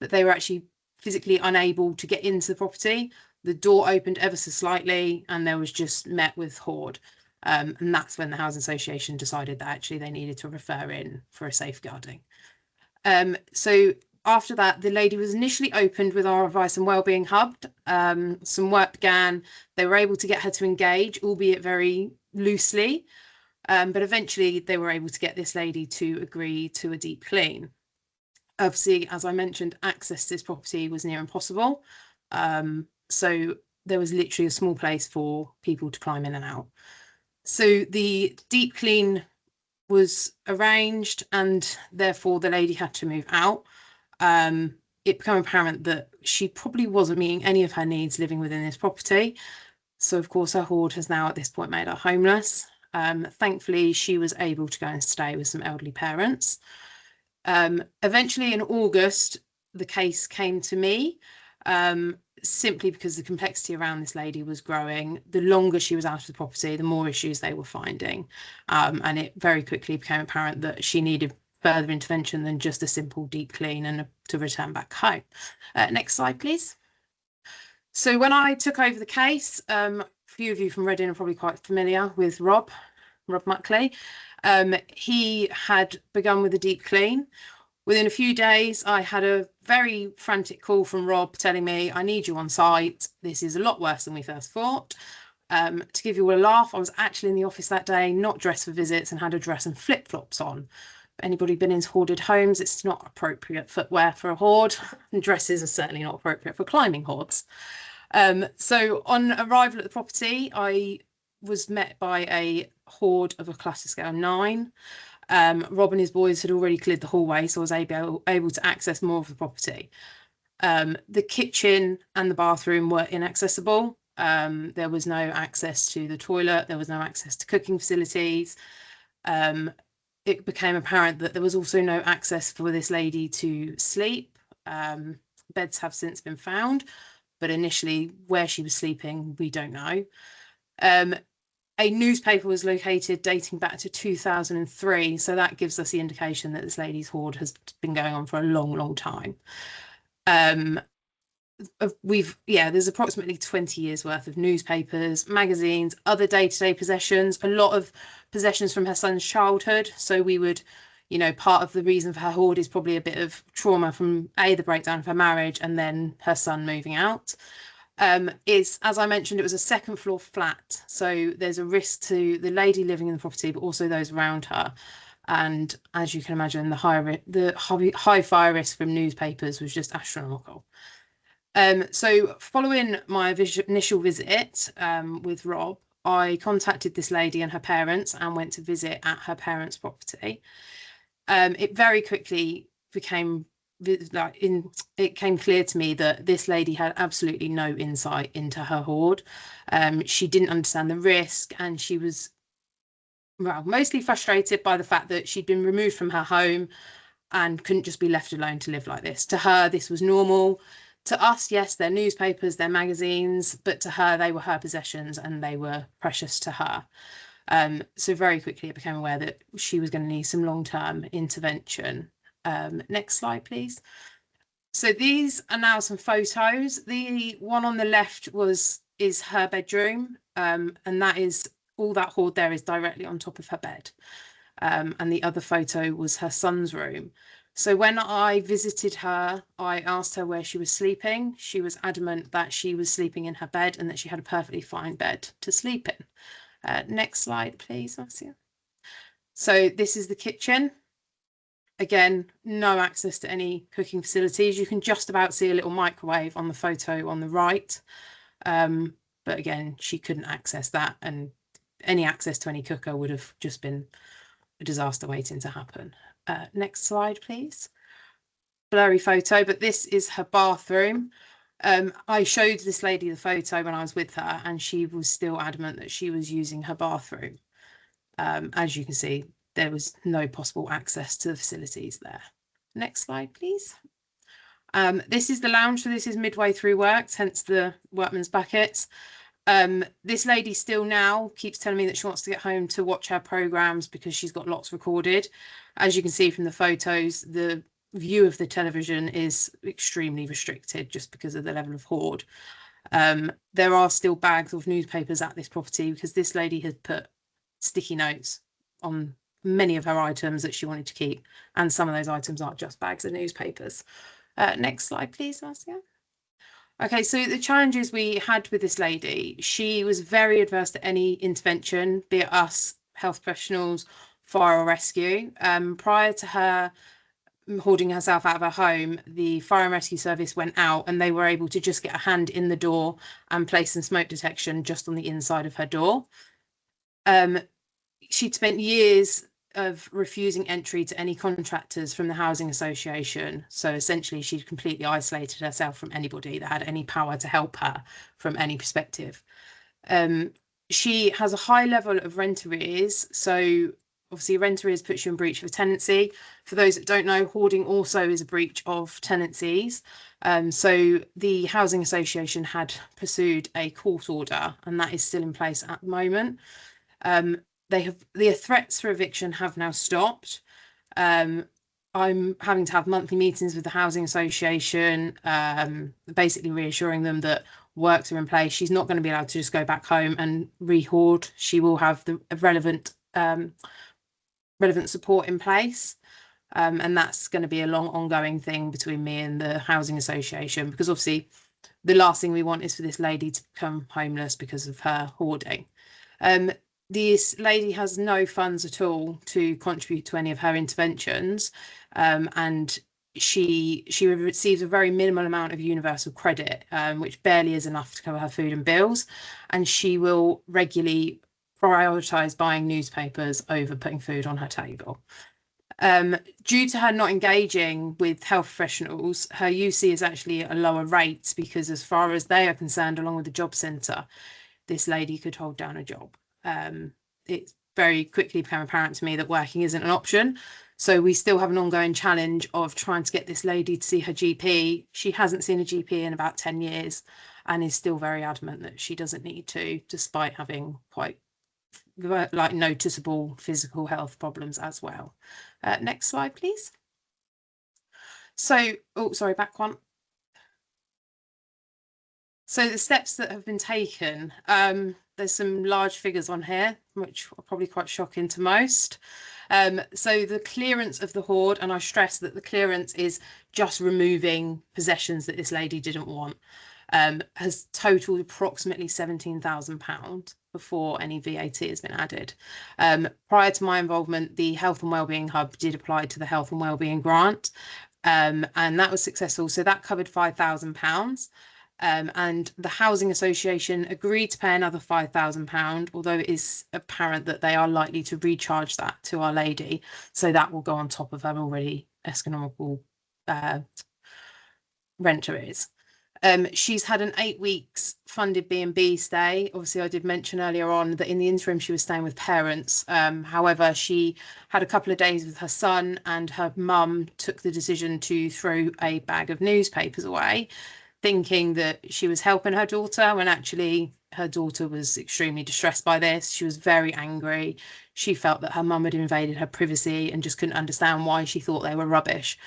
but they were actually physically unable to get into the property. The door opened ever so slightly and there was just met with hoard. And that's when the housing association decided that actually they needed to refer in for a safeguarding. So after that, the lady was initially opened with our advice and wellbeing hub. Some work began. They were able to get her to engage, albeit very loosely. But eventually they were able to get this lady to agree to a deep clean. Obviously, as I mentioned, access to this property was near impossible. So there was literally a small place for people to climb in and out. So the deep clean was arranged and therefore the lady had to move out. It became apparent that she probably wasn't meeting any of her needs living within this property. So of course her hoard has now at this point made her homeless. Thankfully, she was able to go and stay with some elderly parents. Eventually in August, the case came to me, simply because the complexity around this lady was growing. The longer she was out of the property, the more issues they were finding. And it very quickly became apparent that she needed further intervention than just a simple deep clean and to return back home. Next slide, please. So when I took over the case, a few of you from Reading are probably quite familiar with Rob Muckley. He had begun with a deep clean. Within a few days, I had a very frantic call from Rob telling me, I need you on site. This is a lot worse than we first thought. To give you a laugh, I was actually in the office that day, not dressed for visits, and had a dress and flip-flops on. Anybody been into hoarded homes, it's not appropriate footwear for a hoard, and dresses are certainly not appropriate for climbing hoards. So on arrival at the property, I was met by a hoard of a cluster scale 9. Rob and his boys had already cleared the hallway, so I was able to access more of the property. The kitchen and the bathroom were inaccessible. There was no access to the toilet. There was no access to cooking facilities. It became apparent that there was also no access for this lady to sleep. Beds have since been found, but initially where she was sleeping, we don't know. A newspaper was located dating back to 2003, so that gives us the indication that this lady's hoard has been going on for a long time. There's approximately 20 years worth of newspapers, magazines, other day-to-day possessions, a lot of possessions from her son's childhood. So we would, part of the reason for her hoard is probably a bit of trauma from the breakdown of her marriage and then her son moving out. As I mentioned, it was a second floor flat, so there's a risk to the lady living in the property, but also those around her. And as you can imagine, the high fire risk from newspapers was just astronomical. So following my initial visit with Rob, I contacted this lady and her parents and went to visit at her parents' property. It very quickly became clear to me that this lady had absolutely no insight into her hoard. She didn't understand the risk, and she was mostly frustrated by the fact that she'd been removed from her home and couldn't just be left alone to live like this. To her, this was normal. To us, yes, they're newspapers, they're magazines, but to her, they were her possessions and they were precious to her. So very quickly I became aware that she was going to need some long-term intervention. Next slide, please. So these are now some photos. The one on the left is her bedroom, and that is all that hoard there is directly on top of her bed. And the other photo was her son's room. So when I visited her, I asked her where she was sleeping. She was adamant that she was sleeping in her bed and that she had a perfectly fine bed to sleep in. Next slide, please, Marcia. So this is the kitchen. Again, no access to any cooking facilities. You can just about see a little microwave on the photo on the right. But again, she couldn't access that, and any access to any cooker would have just been a disaster waiting to happen. Next slide, please. Blurry photo, but this is her bathroom. I showed this lady the photo when I was with her, and she was still adamant that she was using her bathroom. As you can see, there was no possible access to the facilities there. Next slide, please. This is the lounge, so this is midway through works, hence the workman's buckets. This lady still now keeps telling me that she wants to get home to watch her programmes because she's got lots recorded. As you can see from the photos, the view of the television is extremely restricted just because of the level of hoard. There are still bags of newspapers at this property because this lady had put sticky notes on many of her items that she wanted to keep, and some of those items aren't just bags of newspapers. Next slide, please, Marcia. Okay, so the challenges we had with this lady, she was very adverse to any intervention, be it us, health professionals, fire or rescue. Prior to her hoarding herself out of her home, the fire and rescue service went out and they were able to just get a hand in the door and place some smoke detection just on the inside of her door. She'd spent years of refusing entry to any contractors from the housing association. So essentially she'd completely isolated herself from anybody that had any power to help her from any perspective. She has a high level of rent arrears. So obviously rent arrears puts you in breach of a tenancy. For those that don't know, hoarding also is a breach of tenancies. So the housing association had pursued a court order, and that is still in place at the moment. The threats for eviction have now stopped. I'm having to have monthly meetings with the housing association, basically reassuring them that works are in place. She's not going to be allowed to just go back home and re-hoard. She will have the relevant support in place. And that's going to be a long ongoing thing between me and the housing association, because obviously the last thing we want is for this lady to become homeless because of her hoarding. This lady has no funds at all to contribute to any of her interventions, and she receives a very minimal amount of universal credit, which barely is enough to cover her food and bills, and she will regularly prioritise buying newspapers over putting food on her table. Due to her not engaging with health professionals, her UC is actually at a lower rate because, as far as they are concerned, along with the job centre, this lady could hold down a job. It very quickly became apparent to me that working isn't an option. So we still have an ongoing challenge of trying to get this lady to see her GP. She hasn't seen a GP in about 10 years and is still very adamant that she doesn't need to, despite having quite noticeable physical health problems as well. Next slide, please. So, back one. So the steps that have been taken, there's some large figures on here, which are probably quite shocking to most. So the clearance of the hoard, and I stress that the clearance is just removing possessions that this lady didn't want, has totaled approximately £17,000 before any VAT has been added. Prior to my involvement, the Health and Wellbeing Hub did apply to the Health and Wellbeing Grant, and that was successful. So that covered £5,000. And the Housing Association agreed to pay another £5,000, although it is apparent that they are likely to recharge that to Our Lady. So that will go on top of her already astronomical rent arrears. She's had an 8 weeks funded B&B stay. Obviously, I did mention earlier on that in the interim she was staying with parents. However, she had a couple of days with her son, and her mum took the decision to throw a bag of newspapers away, thinking that she was helping her daughter, when actually her daughter was extremely distressed by this. She was very angry. She felt that her mum had invaded her privacy and just couldn't understand why she thought they were rubbish.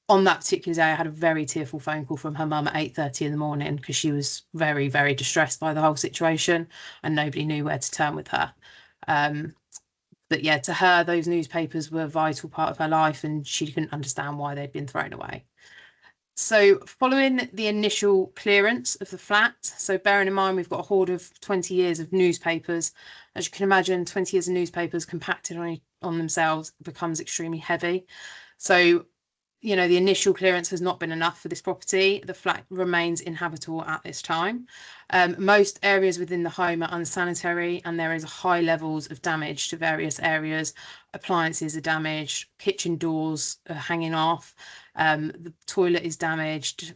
On that particular day, I had a very tearful phone call from her mum at 8:30 in the morning because she was very, very distressed by the whole situation and nobody knew where to turn with her. But yeah, to her, those newspapers were a vital part of her life and she couldn't understand why they'd been thrown away. So following the initial clearance of the flat, so bearing in mind we've got a hoard of 20 years of newspapers, as you can imagine, 20 years of newspapers compacted on themselves becomes extremely heavy. So, you know, the initial clearance has not been enough for this property. The flat remains inhabitable at this time. Most areas within the home are unsanitary and there is high levels of damage to various areas. Appliances are damaged, kitchen doors are hanging off, the toilet is damaged.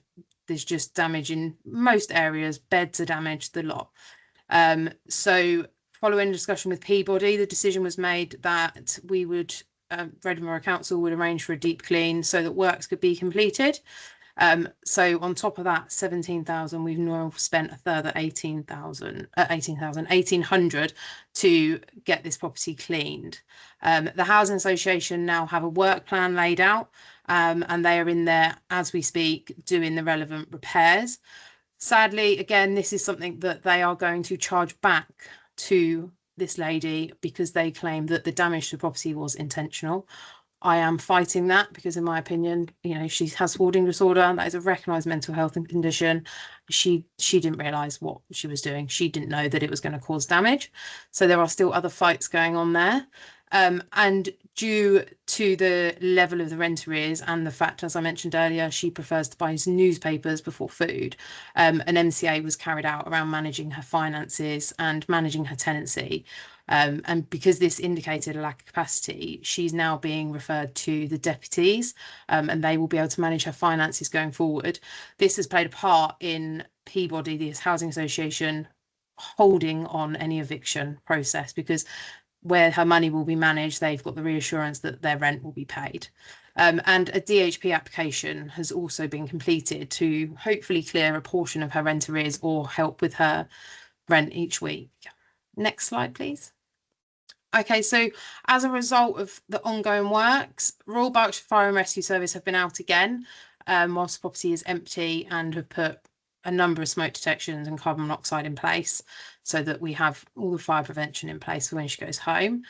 There's just damage in most areas. Beds are damaged, the lot. So following discussion with Peabody, the decision was made that we would Reading Borough Council would arrange for a deep clean so that works could be completed. So on top of that 17,000, we've now spent a further 1,800 to get this property cleaned. The Housing Association now have a work plan laid out, and they are in there as we speak doing the relevant repairs. Sadly, again, this is something that they are going to charge back to this lady because they claim that the damage to the property was intentional. I am fighting that because in my opinion, you know, she has hoarding disorder. That is a recognised mental health condition. She didn't realise what she was doing. She didn't know that it was going to cause damage. So there are still other fights going on there. And due to the level of the rent arrears and the fact, as I mentioned earlier, she prefers to buy newspapers before food, an MCA was carried out around managing her finances and managing her tenancy. And because this indicated a lack of capacity, she's now being referred to the deputies, and they will be able to manage her finances going forward. This has played a part in Peabody, the Housing Association, holding on any eviction process because where her money will be managed, they've got the reassurance that their rent will be paid. And a DHP application has also been completed to hopefully clear a portion of her rent arrears or help with her rent each week. Next slide, please. Okay, so as a result of the ongoing works, Royal Berkshire Fire and Rescue Service have been out again whilst the property is empty and have put a number of smoke detections and carbon monoxide in place so that we have all the fire prevention in place for when she goes home.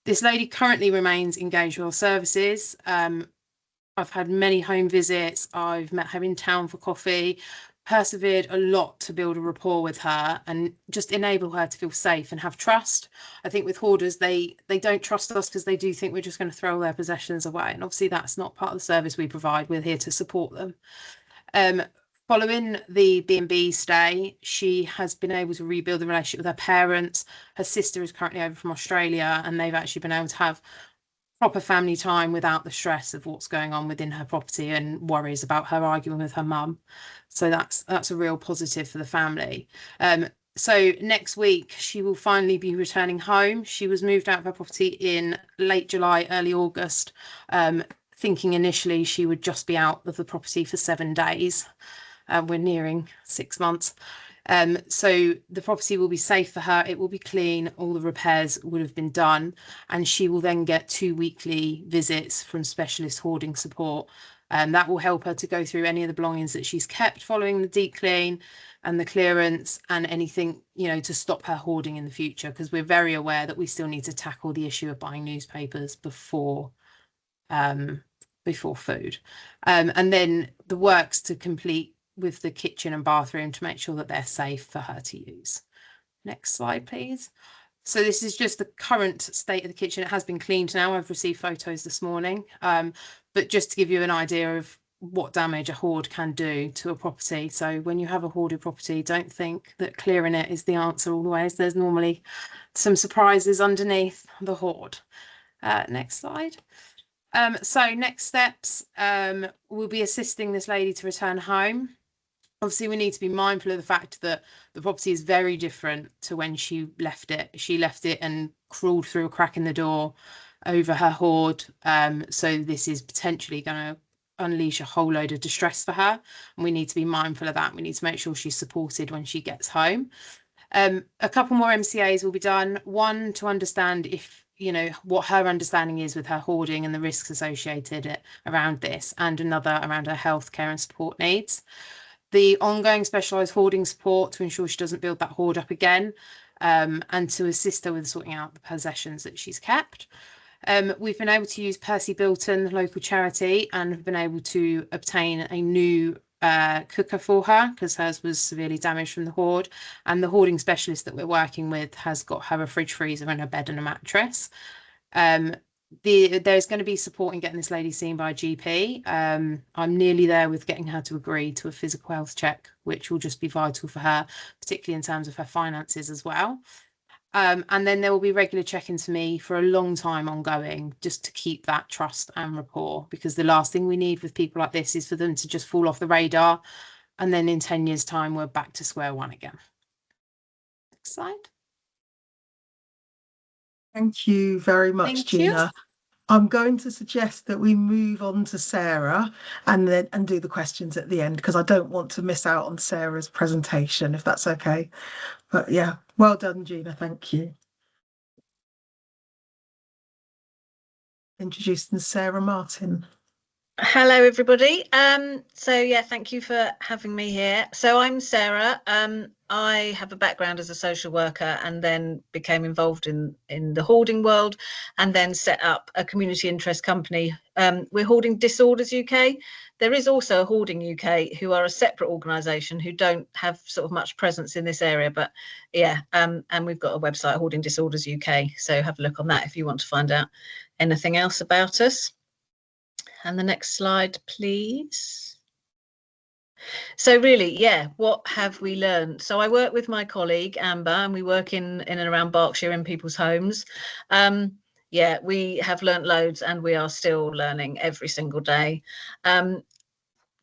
This lady currently remains engaged with our services. I've had many home visits. I've met her in town for coffee, persevered a lot to build a rapport with her and just enable her to feel safe and have trust. I think with hoarders, they don't trust us because they do think we're just going to throw all their possessions away. And obviously that's not part of the service we provide. We're here to support them. Following the B&B stay, she has been able to rebuild the relationship with her parents. Her sister is currently over from Australia and they've actually been able to have proper family time without the stress of what's going on within her property and worries about her arguing with her mum. So that's a real positive for the family. So next week, she will finally be returning home. She was moved out of her property in late July, early August, thinking initially she would just be out of the property for 7 days. We're nearing 6 months. So the property will be safe for her. It will be clean. All the repairs would have been done. And she will then get 2 weekly visits from specialist hoarding support. That will help her to go through any of the belongings that she's kept following the deep clean and the clearance and anything, you know, to stop her hoarding in the future, because we're very aware that we still need to tackle the issue of buying newspapers before food. And then the works to complete with the kitchen and bathroom to make sure that they're safe for her to use. Next slide, please. So this is just the current state of the kitchen. It has been cleaned now. I've received photos this morning, but just to give you an idea of what damage a hoard can do to a property. So when you have a hoarded property, don't think that clearing it is the answer always. There's normally some surprises underneath the hoard. Next slide. So next steps, we'll be assisting this lady to return home. Obviously, we need to be mindful of the fact that the property is very different to when she left it. She left it and crawled through a crack in the door over her hoard. So this is potentially going to unleash a whole load of distress for her. And we need to be mindful of that. We need to make sure she's supported when she gets home. A couple more MCAs will be done. One to understand if, you know, what her understanding is with her hoarding and the risks associated around this, and another around her healthcare and support needs. The ongoing specialised hoarding support to ensure she doesn't build that hoard up again, and to assist her with sorting out the possessions that she's kept. We've been able to use Percy Bilton, the local charity, and have been able to obtain a new cooker for her because hers was severely damaged from the hoard, and the hoarding specialist that we're working with has got her a fridge freezer and a bed and a mattress. There's going to be support in getting this lady seen by a GP. I'm nearly there with getting her to agree to a physical health check, which will just be vital for her, particularly in terms of her finances as well. And then there will be regular check-ins for me for a long time ongoing, just to keep that trust and rapport, because the last thing we need with people like this is for them to just fall off the radar, and then in 10 years' time we're back to square one again. Next slide. Thank you very much, Thank Gina. you. I'm going to suggest that we move on to Sarah and do the questions at the end, because I don't want to miss out on Sarah's presentation, if that's okay. But yeah, well done, Gina. Thank you. Introducing Sarah Martin. Hello, everybody. So yeah, thank you for having me here. So I'm Sarah. I have a background as a social worker and then became involved in the hoarding world, and then set up a community interest company. We're Hoarding Disorders UK. There is also a Hoarding UK, who are a separate organisation who don't have sort of much presence in this area, but yeah, and we've got a website, Hoarding Disorders UK, so have a look on that if you want to find out anything else about us. And the next slide, please. So really, yeah, what have we learned? So I work with my colleague Amber, and we work in and around Berkshire in people's homes. Yeah, we have learnt loads, and we are still learning every single day.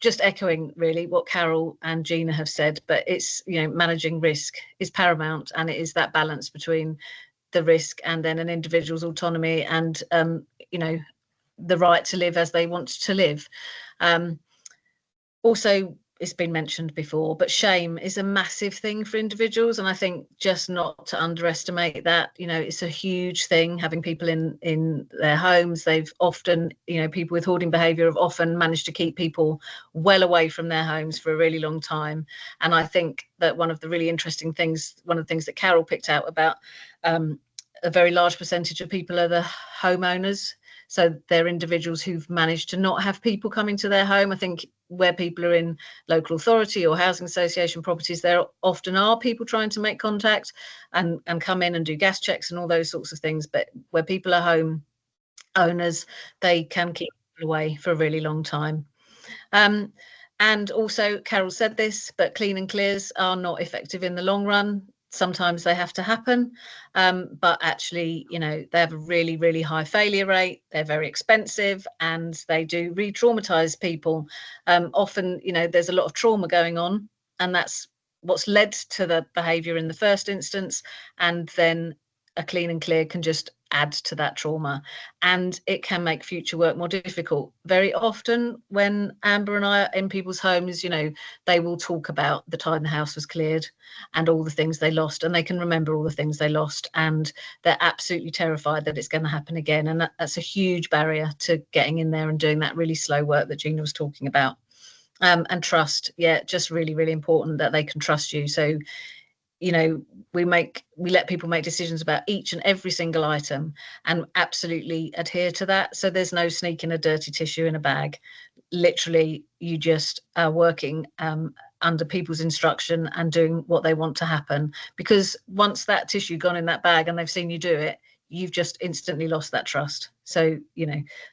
Just echoing really what Carole and Gina have said, but it's, you know, managing risk is paramount, and it is that balance between the risk and then an individual's autonomy and, you know, the right to live as they want to live. Also, it's been mentioned before, but shame is a massive thing for individuals, and I think just not to underestimate that. You know, it's a huge thing having people in their homes. They've often, you know, people with hoarding behaviour have often managed to keep people well away from their homes for a really long time. And I think that one of the really interesting things, one of the things that Carole picked out about a very large percentage of people are the homeowners. So they're individuals who've managed to not have people coming to their home. I think where people are in local authority or housing association properties, there often are people trying to make contact and come in and do gas checks and all those sorts of things. But where people are home owners, they can keep people away for a really long time. And also, Carole said this, but clean and clears are not effective in the long run. Sometimes they have to happen, but actually, you know, they have a really, really high failure rate. They're very expensive, and they do re-traumatize people. Often, you know, there's a lot of trauma going on, and that's what's led to the behaviour in the first instance. And then a clean and clear can just add to that trauma, and it can make future work more difficult. Very often when Amber and I are in people's homes, you know, they will talk about the time the house was cleared and all the things they lost, and they can remember all the things they lost, and they're absolutely terrified that it's going to happen again. And that's a huge barrier to getting in there and doing that really slow work that Gina was talking about. And trust, yeah, just really, really important that they can trust you. So, you know, we let people make decisions about each and every single item and absolutely adhere to that. So there's no sneaking a dirty tissue in a bag. Literally, you just are working under people's instruction and doing what they want to happen, because once that tissue gone in that bag and they've seen you do it, you've just instantly lost that trust. So, you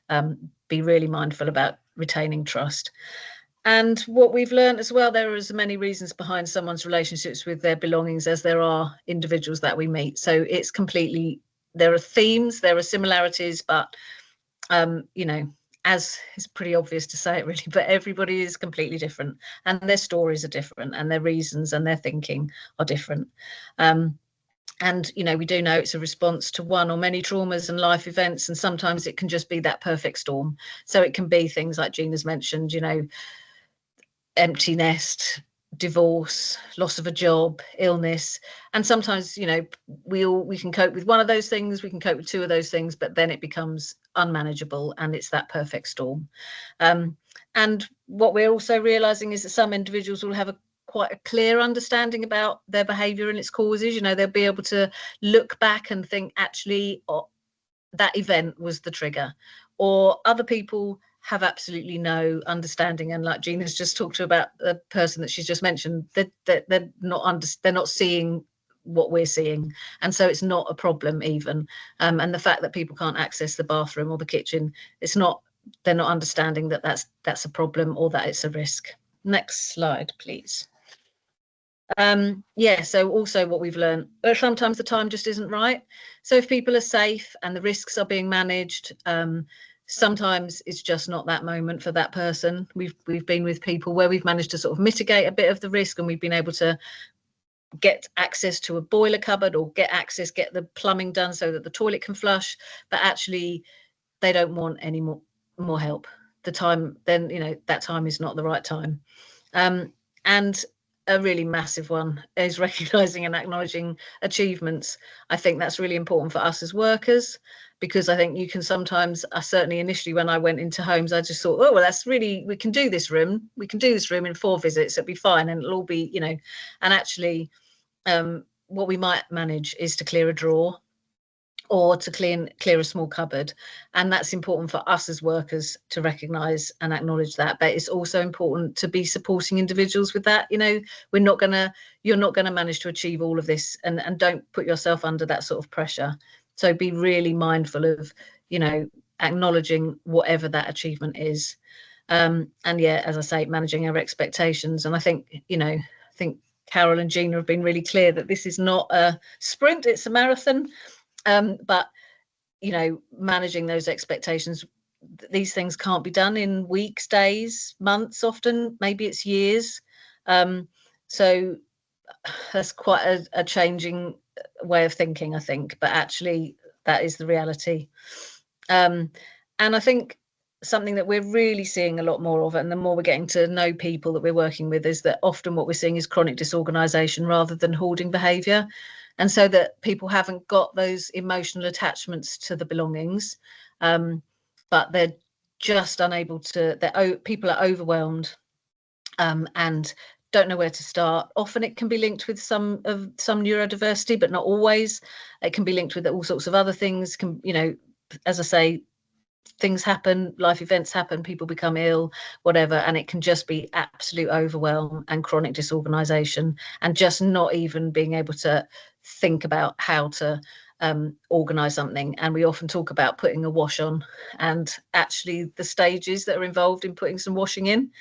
know, be really mindful about retaining trust. And what we've learned as well, there are as many reasons behind someone's relationships with their belongings as there are individuals that we meet. So it's completely, there are themes, there are similarities, but, you know, as is pretty obvious to say it really, but everybody is completely different, and their stories are different, and their reasons and their thinking are different. And, you know, we do know it's a response to one or many traumas and life events, and sometimes it can just be that perfect storm. So it can be things like Gina's mentioned, you know, empty nest, divorce, loss of a job, illness, and sometimes, you know, we can cope with one of those things, we can cope with two of those things, but then it becomes unmanageable, and it's that perfect storm. And what we're also realizing is that some individuals will have quite a clear understanding about their behavior and its causes. You know, they'll be able to look back and think, actually, oh, that event was the trigger. Or other people have absolutely no understanding, and like Gina's just talked to about the person that she's just mentioned, that they're not seeing what we're seeing, and so it's not a problem even. And the fact that people can't access the bathroom or the kitchen, it's not, they're not understanding that that's a problem or that it's a risk. Next slide, please. Yeah, so also what we've learned, sometimes the time just isn't right. So if people are safe and the risks are being managed, sometimes it's just not that moment for that person. We've been with people where we've managed to sort of mitigate a bit of the risk, and we've been able to get access to a boiler cupboard or get the plumbing done so that the toilet can flush, but actually they don't want any more help. The time, then, you know, that time is not the right time. And a really massive one is recognizing and acknowledging achievements. I think that's really important for us as workers, because I think you can sometimes, certainly initially when I went into homes, I just thought, oh, well, that's really, we can do this room in 4 visits, it'll be fine, and it'll all be, you know. And actually what we might manage is to clear a drawer or to clear a small cupboard, and that's important for us as workers to recognise and acknowledge that. But it's also important to be supporting individuals with that. You know, you're not gonna manage to achieve all of this, and don't put yourself under that sort of pressure. So be really mindful of, you know, acknowledging whatever that achievement is, and yeah, as I say, managing our expectations. And I think, you know, Carole and Gina have been really clear that this is not a sprint, it's a marathon. But, you know, managing those expectations, these things can't be done in weeks, days, months, often, maybe it's years. So that's quite a changing way of thinking, I think, but actually that is the reality. And I think something that we're really seeing a lot more of, and the more we're getting to know people that we're working with, is that often what we're seeing is chronic disorganisation rather than hoarding behaviour. And so that people haven't got those emotional attachments to the belongings, but they're just unable to, people are overwhelmed and don't know where to start. Often it can be linked with some neurodiversity, but not always. It can be linked with all sorts of other things. You know, as I say, things happen, life events happen, people become ill, whatever, and it can just be absolute overwhelm and chronic disorganisation, and just not even being able to think about how to organise something. And we often talk about putting a wash on, and actually the stages that are involved in putting some washing in.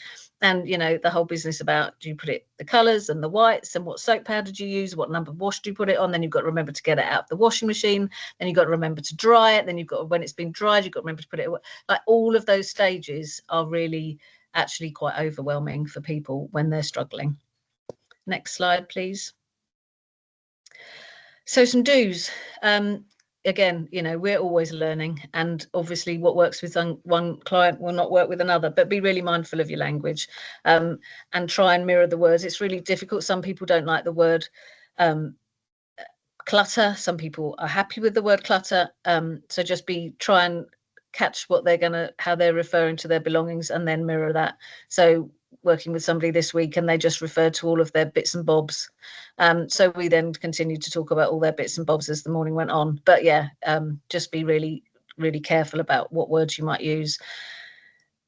And, you know, the whole business about, do you put it, the colours and the whites, and what soap powder do you use, what number of wash do you put it on, then you've got to remember to get it out of the washing machine, then you've got to remember to dry it, then you've got, when it's been dried, you've got to remember to put it away. Like, all of those stages are really actually quite overwhelming for people when they're struggling. Next slide, please. So some do's. Again, you know, we're always learning, and obviously what works with one client will not work with another, but be really mindful of your language, and try and mirror the words. It's really difficult. Some people don't like the word clutter. Some people are happy with the word clutter. So just try and catch what how they're referring to their belongings, and then mirror that. So working with somebody this week, and they just referred to all of their bits and bobs. So we then continued to talk about all their bits and bobs as the morning went on. But yeah, just be really, really careful about what words you might use.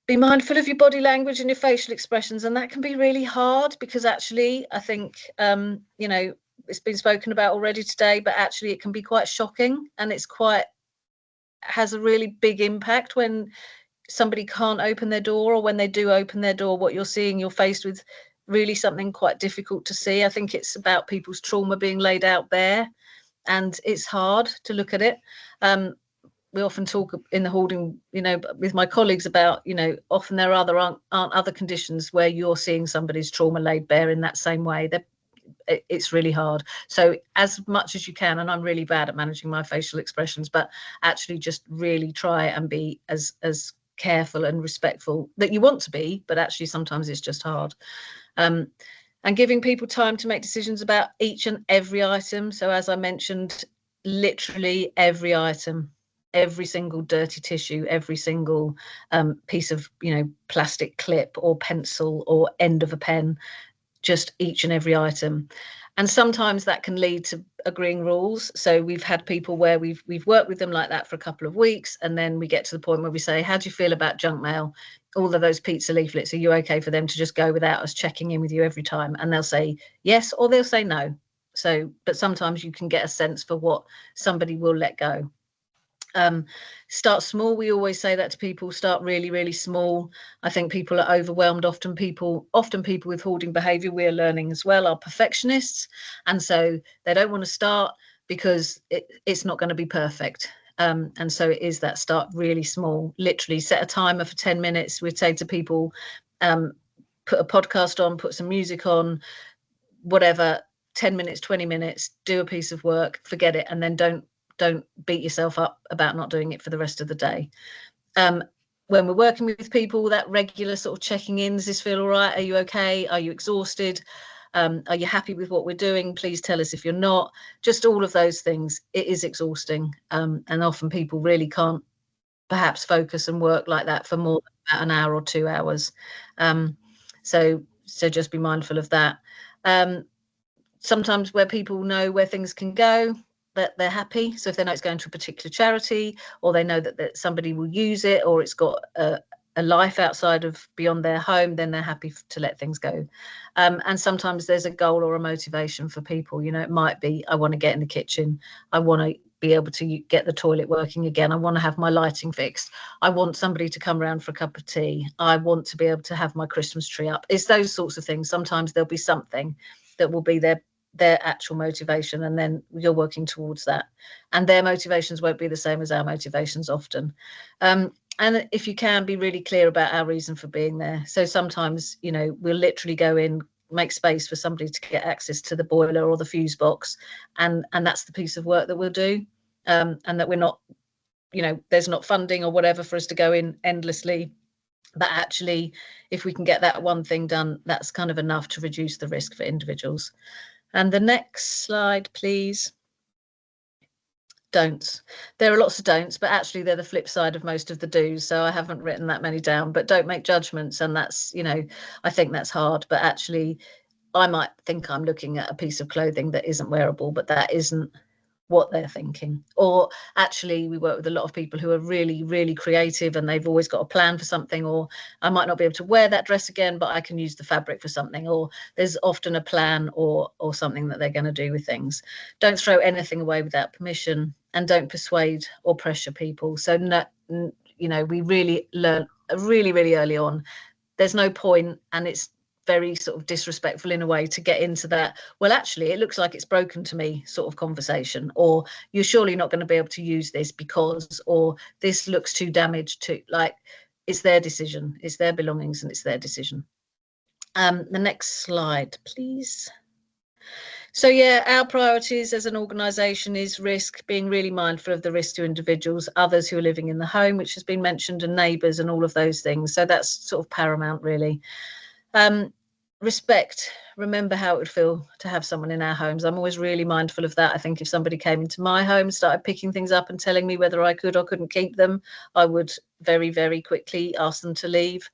Be mindful of your body language and your facial expressions, and that can be really hard, because actually I think, you know, it's been spoken about already today, but actually it can be quite shocking, and has a really big impact when somebody can't open their door, or when they do open their door, what you're seeing, you're faced with really something quite difficult to see. I think it's about people's trauma being laid out there, and it's hard to look at it. We often talk in the hoarding, you know, with my colleagues about, you know, often there aren't other conditions where you're seeing somebody's trauma laid bare in that same way. It's really hard. So as much as you can, and I'm really bad at managing my facial expressions, but actually just really try and be as careful and respectful that you want to be, but actually sometimes it's just hard. And giving people time to make decisions about each and every item. So as I mentioned, literally every item, every single dirty tissue, every single piece of, plastic clip or pencil or end of a pen, just each and every item. And sometimes that can lead to agreeing rules. So we've had people where we've worked with them like that for a couple of weeks, and then we get to the point where we say, how do you feel about junk mail? All of those pizza leaflets, are you okay for them to just go without us checking in with you every time? And they'll say yes, or they'll say no. So, but sometimes you can get a sense for what somebody will let go. Start small. We always say that to people. Start really, really small. I think people are overwhelmed. Often people with hoarding behaviour, we're learning as well, are perfectionists, and so they don't want to start because it's not going to be perfect. And so it is that start really small. Literally set a timer for 10 minutes. We'd say to people, put a podcast on, put some music on, whatever, 10 minutes, 20 minutes, do a piece of work, forget it, and then don't beat yourself up about not doing it for the rest of the day. When we're working with people, that regular sort of checking in, does this feel all right? Are you okay? Are you exhausted? Are you happy with what we're doing? Please tell us if you're not. Just all of those things. It is exhausting. And often people really can't perhaps focus and work like that for more than about an hour or 2 hours. So just be mindful of that. Sometimes where people know where things can go, that they're happy. So if they know it's going to a particular charity, or they know that somebody will use it, or it's got a life outside of beyond their home, then they're happy to let things go. And sometimes there's a goal or a motivation for people. It might be, I want to get in the kitchen. I want to be able to get the toilet working again. I want to have my lighting fixed. I want somebody to come around for a cup of tea. I want to be able to have my Christmas tree up. It's those sorts of things. Sometimes there'll be something that will be their actual motivation, and then you're working towards that, and their motivations won't be the same as our motivations often. And if you can, be really clear about our reason for being there. So sometimes we'll literally go in, make space for somebody to get access to the boiler or the fuse box, and that's the piece of work that we'll do, and that we're not, there's not funding or whatever for us to go in endlessly. But actually, if we can get that one thing done, that's kind of enough to reduce the risk for individuals. And the next slide, please. Don'ts. There are lots of don'ts, but actually they're the flip side of most of the do's. So I haven't written that many down, but don't make judgments. And that's, I think that's hard, but actually I might think I'm looking at a piece of clothing that isn't wearable, but that isn't what they're thinking. Or actually we work with a lot of people who are really, really creative, and they've always got a plan for something, or I might not be able to wear that dress again, but I can use the fabric for something, or there's often a plan or something that they're going to do with things. Don't throw anything away without permission, and don't persuade or pressure people. So we really learn really, really early on, there's no point, and it's very sort of disrespectful in a way to get into that, well, actually, it looks like it's broken to me sort of conversation, or you're surely not going to be able to use this because, or this looks too damaged to, like, it's their decision, it's their belongings, and it's their decision. The next slide, please. So yeah, our priorities as an organisation is risk, being really mindful of the risk to individuals, others who are living in the home, which has been mentioned, and neighbours, and all of those things. So that's sort of paramount, really. Respect. Remember how it would feel to have someone in our homes. I'm always really mindful of that. I think if somebody came into my home and started picking things up and telling me whether I could or couldn't keep them, I would very, very quickly ask them to leave.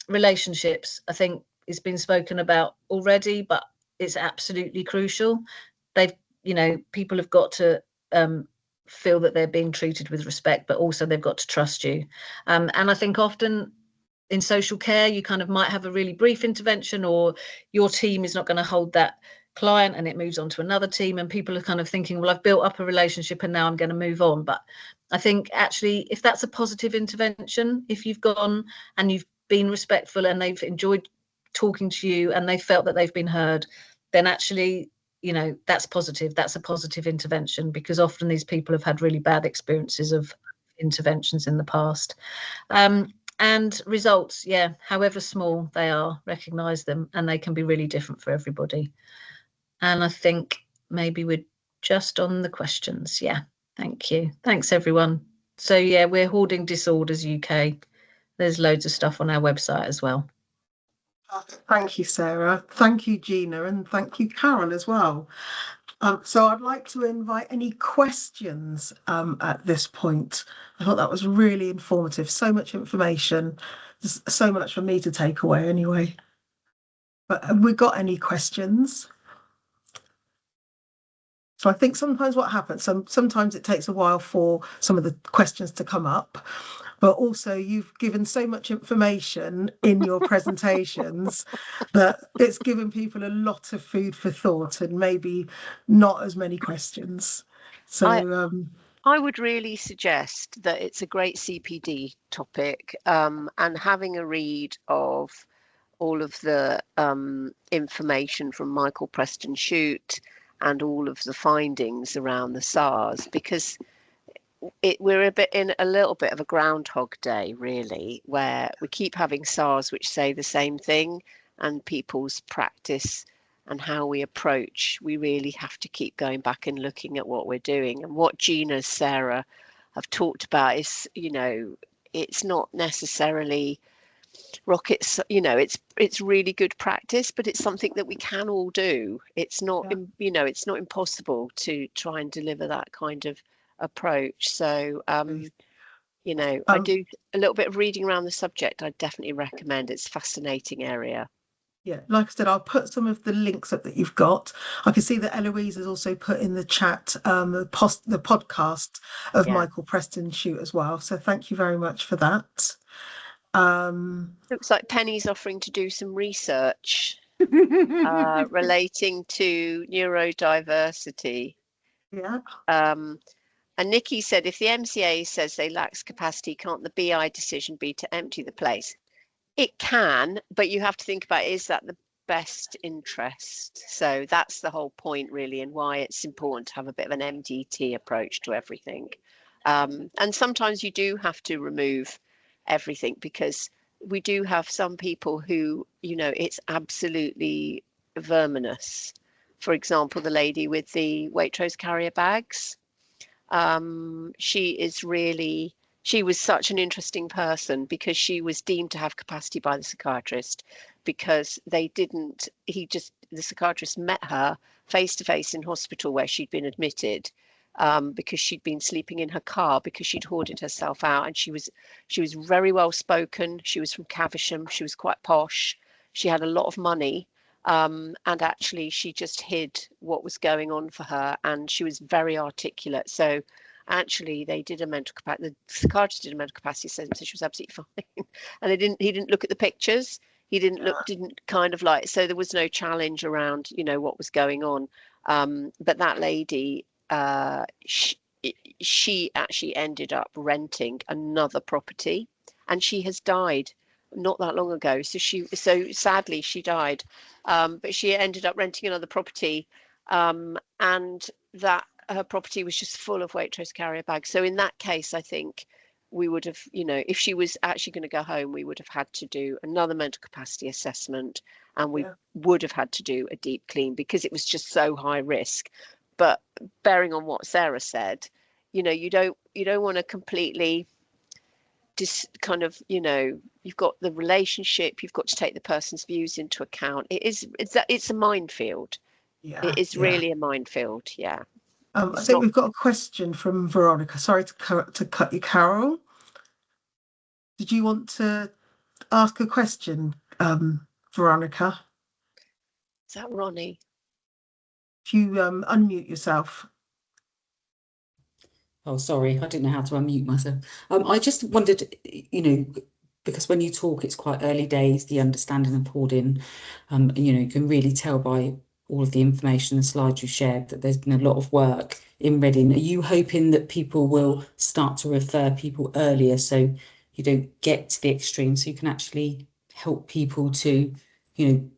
Relationships, I think, it's been spoken about already, but it's absolutely crucial. People have got to feel that they're being treated with respect, but also they've got to trust you. And I think often in social care, you kind of might have a really brief intervention, or your team is not going to hold that client and it moves on to another team, and people are kind of thinking, well, I've built up a relationship and now I'm going to move on. But I think actually, if that's a positive intervention, if you've gone and you've been respectful and they've enjoyed talking to you and they felt that they've been heard, then actually, that's positive. That's a positive intervention, because often these people have had really bad experiences of interventions in the past. And results, yeah, however small they are, recognise them, and they can be really different for everybody. And I think maybe we're just on the questions. Yeah, thank you. Thanks, everyone. So yeah, we're Hoarding Disorders UK. There's loads of stuff on our website as well. Thank you, Sarah. Thank you, Gina, and thank you, Carole, as well. So I'd like to invite any questions at this point. I thought that was really informative. So much information. There's so much for me to take away anyway. But have we got any questions? So I think sometimes what happens, sometimes it takes a while for some of the questions to come up, but also you've given so much information in your presentations that it's given people a lot of food for thought and maybe not as many questions. So I would really suggest that it's a great CPD topic, and having a read of all of the information from Michael Preston Shute and all of the findings around the SARS, because we're in a little bit of a groundhog day, really, where we keep having SARS which say the same thing, and people's practice and how we approach, we really have to keep going back and looking at what we're doing. And what Gina, Sarah have talked about is, it's not necessarily rockets, it's really good practice, but it's something that we can all do. It's not, it's not impossible to try and deliver that kind of approach. So I do a little bit of reading around the subject. I definitely recommend. It's a fascinating area. Yeah, like I said, I'll put some of the links up that you've got. I can see that Eloise has also put in the chat the podcast of Michael Preston Shute as well. So thank you very much for that. Looks like Penny's offering to do some research relating to neurodiversity. Yeah. And Nikki said, if the MCA says they lack capacity, can't the BI decision be to empty the place? It can, but you have to think about, is that the best interest? So that's the whole point, really, and why it's important to have a bit of an MDT approach to everything. And sometimes you do have to remove everything, because we do have some people who, it's absolutely verminous. For example, the lady with the Waitrose carrier bags. She was such an interesting person, because she was deemed to have capacity by the psychiatrist, because the psychiatrist met her face to face in hospital where she'd been admitted, because she'd been sleeping in her car because she'd hoarded herself out. And she was very well spoken. She was from Caversham. She was quite posh. She had a lot of money. And actually she just hid what was going on for her, and she was very articulate. So actually they did a mental capacity, the psychiatrist did a mental capacity assessment, so she was absolutely fine. And he didn't look at the pictures, he didn't kind of like, so there was no challenge around what was going on. But that lady, she actually ended up renting another property, and she has died not that long ago. So sadly she died, but she ended up renting another property, and that her property was just full of Waitrose carrier bags. So in that case, I think we would have, if she was actually going to go home, we would have had to do another mental capacity assessment, and we would have had to do a deep clean, because it was just so high risk. But bearing on what Sarah said, you don't want to completely just kind of, you've got the relationship, you've got to take the person's views into account. It's a minefield. It is really a minefield. I think we've got a question from Veronica. Sorry to cut you, Carole. Did you want to ask a question, Veronica? Is that Ronnie? If you unmute yourself. Oh, sorry, I didn't know how to unmute myself. I just wondered, because when you talk, it's quite early days, the understanding of hoarding. You can really tell by all of the information and slides you shared that there's been a lot of work in Reading. Are you hoping that people will start to refer people earlier, so you don't get to the extreme, so you can actually help people to,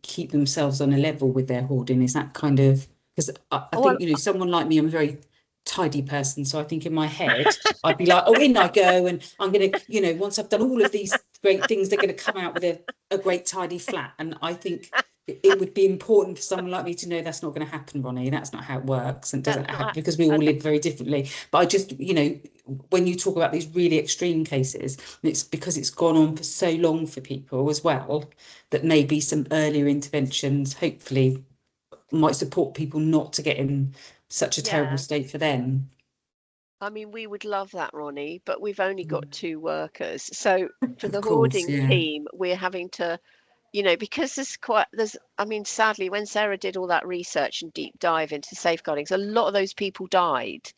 keep themselves on a level with their hoarding? Is that kind of, because I think, someone like me, I'm a very tidy person, so I think in my head I'd be like, oh, in I go, and I'm gonna, once I've done all of these great things, they're going to come out with a great tidy flat. And I think it would be important for someone like me to know that's not going to happen, Ronnie. That's not how it works, and doesn't happen because we all live very differently. But I just, when you talk about these really extreme cases, it's because it's gone on for so long for people as well, that maybe some earlier interventions hopefully might support people not to get in such a terrible state for them. I mean, we would love that, Ronnie, but we've only got 2 workers. So for the Of course, hoarding team, we're having to, because I mean, sadly, when Sarah did all that research and deep dive into safeguarding, a lot of those people died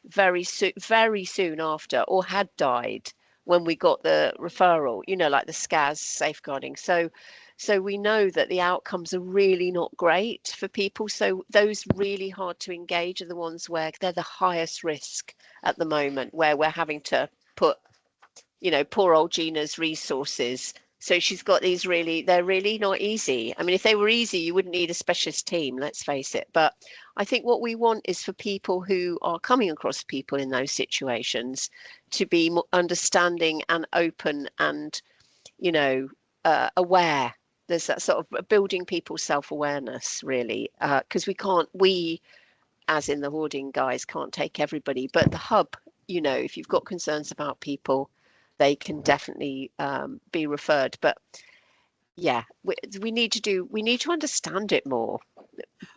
very soon after, or had died when we got the referral, like the SCAS safeguarding. So we know that the outcomes are really not great for people. So those really hard to engage are the ones where they're the highest risk at the moment, where we're having to put, poor old Gina's resources. So she's got these they're really not easy. I mean, if they were easy, you wouldn't need a specialist team, let's face it. But I think what we want is for people who are coming across people in those situations to be more understanding and open and, aware. There's that sort of building people's self-awareness, really, because we, as in the hoarding guys, can't take everybody. But the hub, if you've got concerns about people, they can definitely be referred. But yeah, we need to understand it more.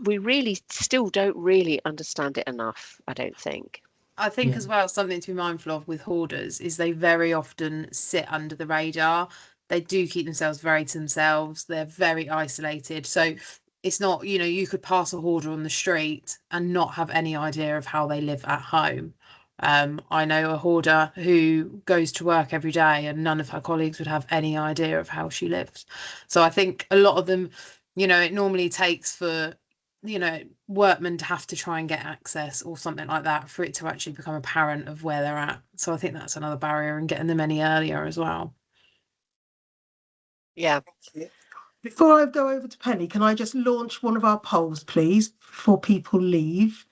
We really still don't really understand it enough, I don't think. I think as well, something to be mindful of with hoarders is they very often sit under the radar. They do keep themselves very to themselves. They're very isolated. So it's not, you could pass a hoarder on the street and not have any idea of how they live at home. I know a hoarder who goes to work every day and none of her colleagues would have any idea of how she lives. So I think a lot of them, it normally takes for, workmen to have to try and get access or something like that for it to actually become apparent of where they're at. So I think that's another barrier in getting them any earlier as well. Yeah. Before I go over to Penny, can I just launch one of our polls, please, before people leave?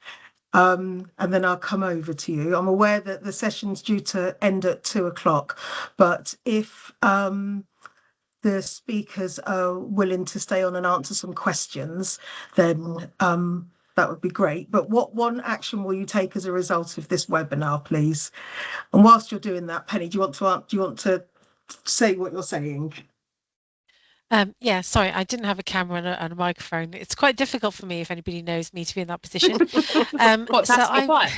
And then I'll come over to you. I'm aware that the session's due to end at 2:00, but if the speakers are willing to stay on and answer some questions, then that would be great. But what one action will you take as a result of this webinar, please? And whilst you're doing that, Penny, do you want to say what you're saying? Yeah, sorry, I didn't have a camera and a microphone. It's quite difficult for me, if anybody knows me, to be in that position. What, so to be quiet?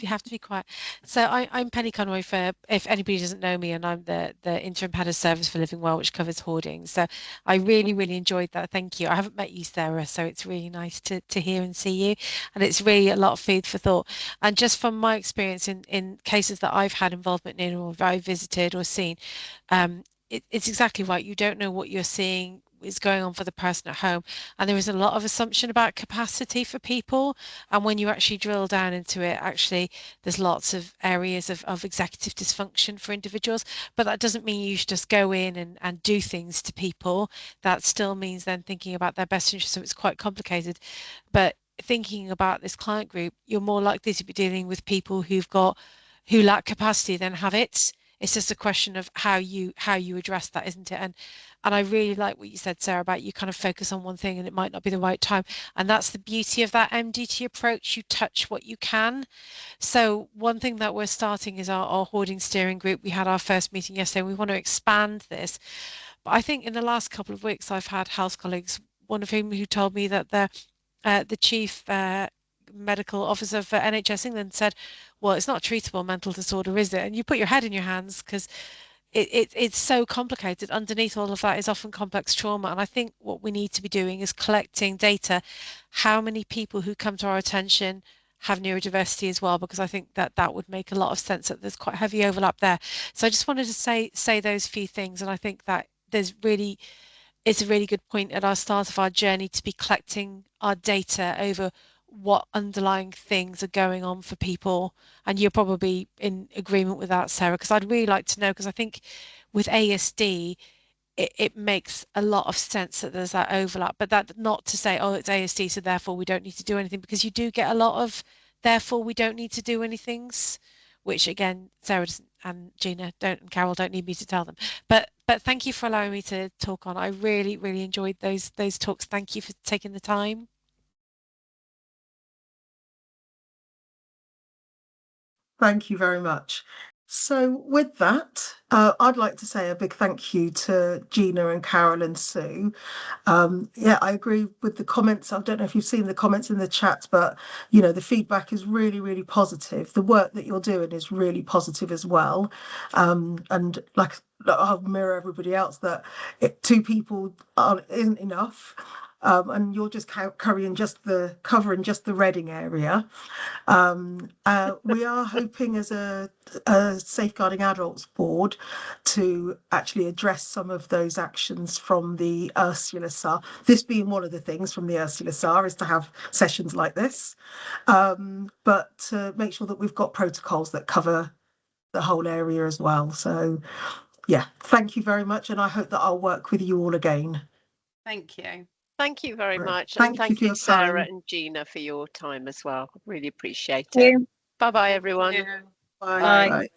have to be quiet. So I'm Penny Conway, for if anybody doesn't know me, and I'm the interim head of service for Living Well, which covers hoarding. So I really enjoyed that. Thank you. I haven't met you, Sarah, so it's really nice to hear and see you, and it's really a lot of food for thought. And just from my experience in cases that I've had involvement in, or I've visited or seen, it's exactly right. You don't know what you're seeing is going on for the person at home, and there is a lot of assumption about capacity for people, and when you actually drill down into it, actually there's lots of areas of executive dysfunction for individuals. But that doesn't mean you should just go in and do things to people. That still means then thinking about their best interest. So it's quite complicated, but thinking about this client group, you're more likely to be dealing with people who lack capacity than have it. It's just a question of how you address that, isn't it? And I really like what you said, Sarah, about you kind of focus on one thing and it might not be the right time. And that's the beauty of that MDT approach. You touch what you can. So one thing that we're starting is our hoarding steering group. We had our first meeting yesterday. We want to expand this. But I think in the last couple of weeks, I've had health colleagues, one of whom who told me that the chief medical officer for NHS England said, well, it's not a treatable mental disorder, is it? And you put your head in your hands, because it's so complicated. Underneath all of that is often complex trauma. And I think what we need to be doing is collecting data. How many people who come to our attention have neurodiversity as well? Because I think that would make a lot of sense, that there's quite heavy overlap there. So I just wanted to say those few things. And I think that it's a really good point at our start of our journey to be collecting our data over what underlying things are going on for people. And you're probably in agreement with that, Sarah, because I'd really like to know, because I think with ASD, it makes a lot of sense that there's that overlap, but that not to say, oh, it's ASD, so therefore we don't need to do anything, because you do get a lot of, therefore we don't need to do anything which again, Sarah and Gina and Carole don't need me to tell them. But thank you for allowing me to talk on. I really enjoyed those talks. Thank you for taking the time. Thank you very much. So with that, I'd like to say a big thank you to Gina and Carole and Sue. Yeah, I agree with the comments. I don't know if you've seen the comments in the chat, but you know, the feedback is really positive. The work that you're doing is really positive as well. And like I'll mirror everybody else that two people isn't enough. And you're just covering just the Reading area. We are hoping as a Safeguarding Adults board to actually address some of those actions from the Ursula SAR. This being one of the things from the Ursula SAR is to have sessions like this, but to make sure that we've got protocols that cover the whole area as well. So yeah, thank you very much, and I hope that I'll work with you all again. Thank you. Thank you very much. Thank And you thank for you, your Sarah time. and Gina, for your time as well. Really appreciate Thank it. you. Bye-bye, everyone. Yeah. Bye. Bye. Bye.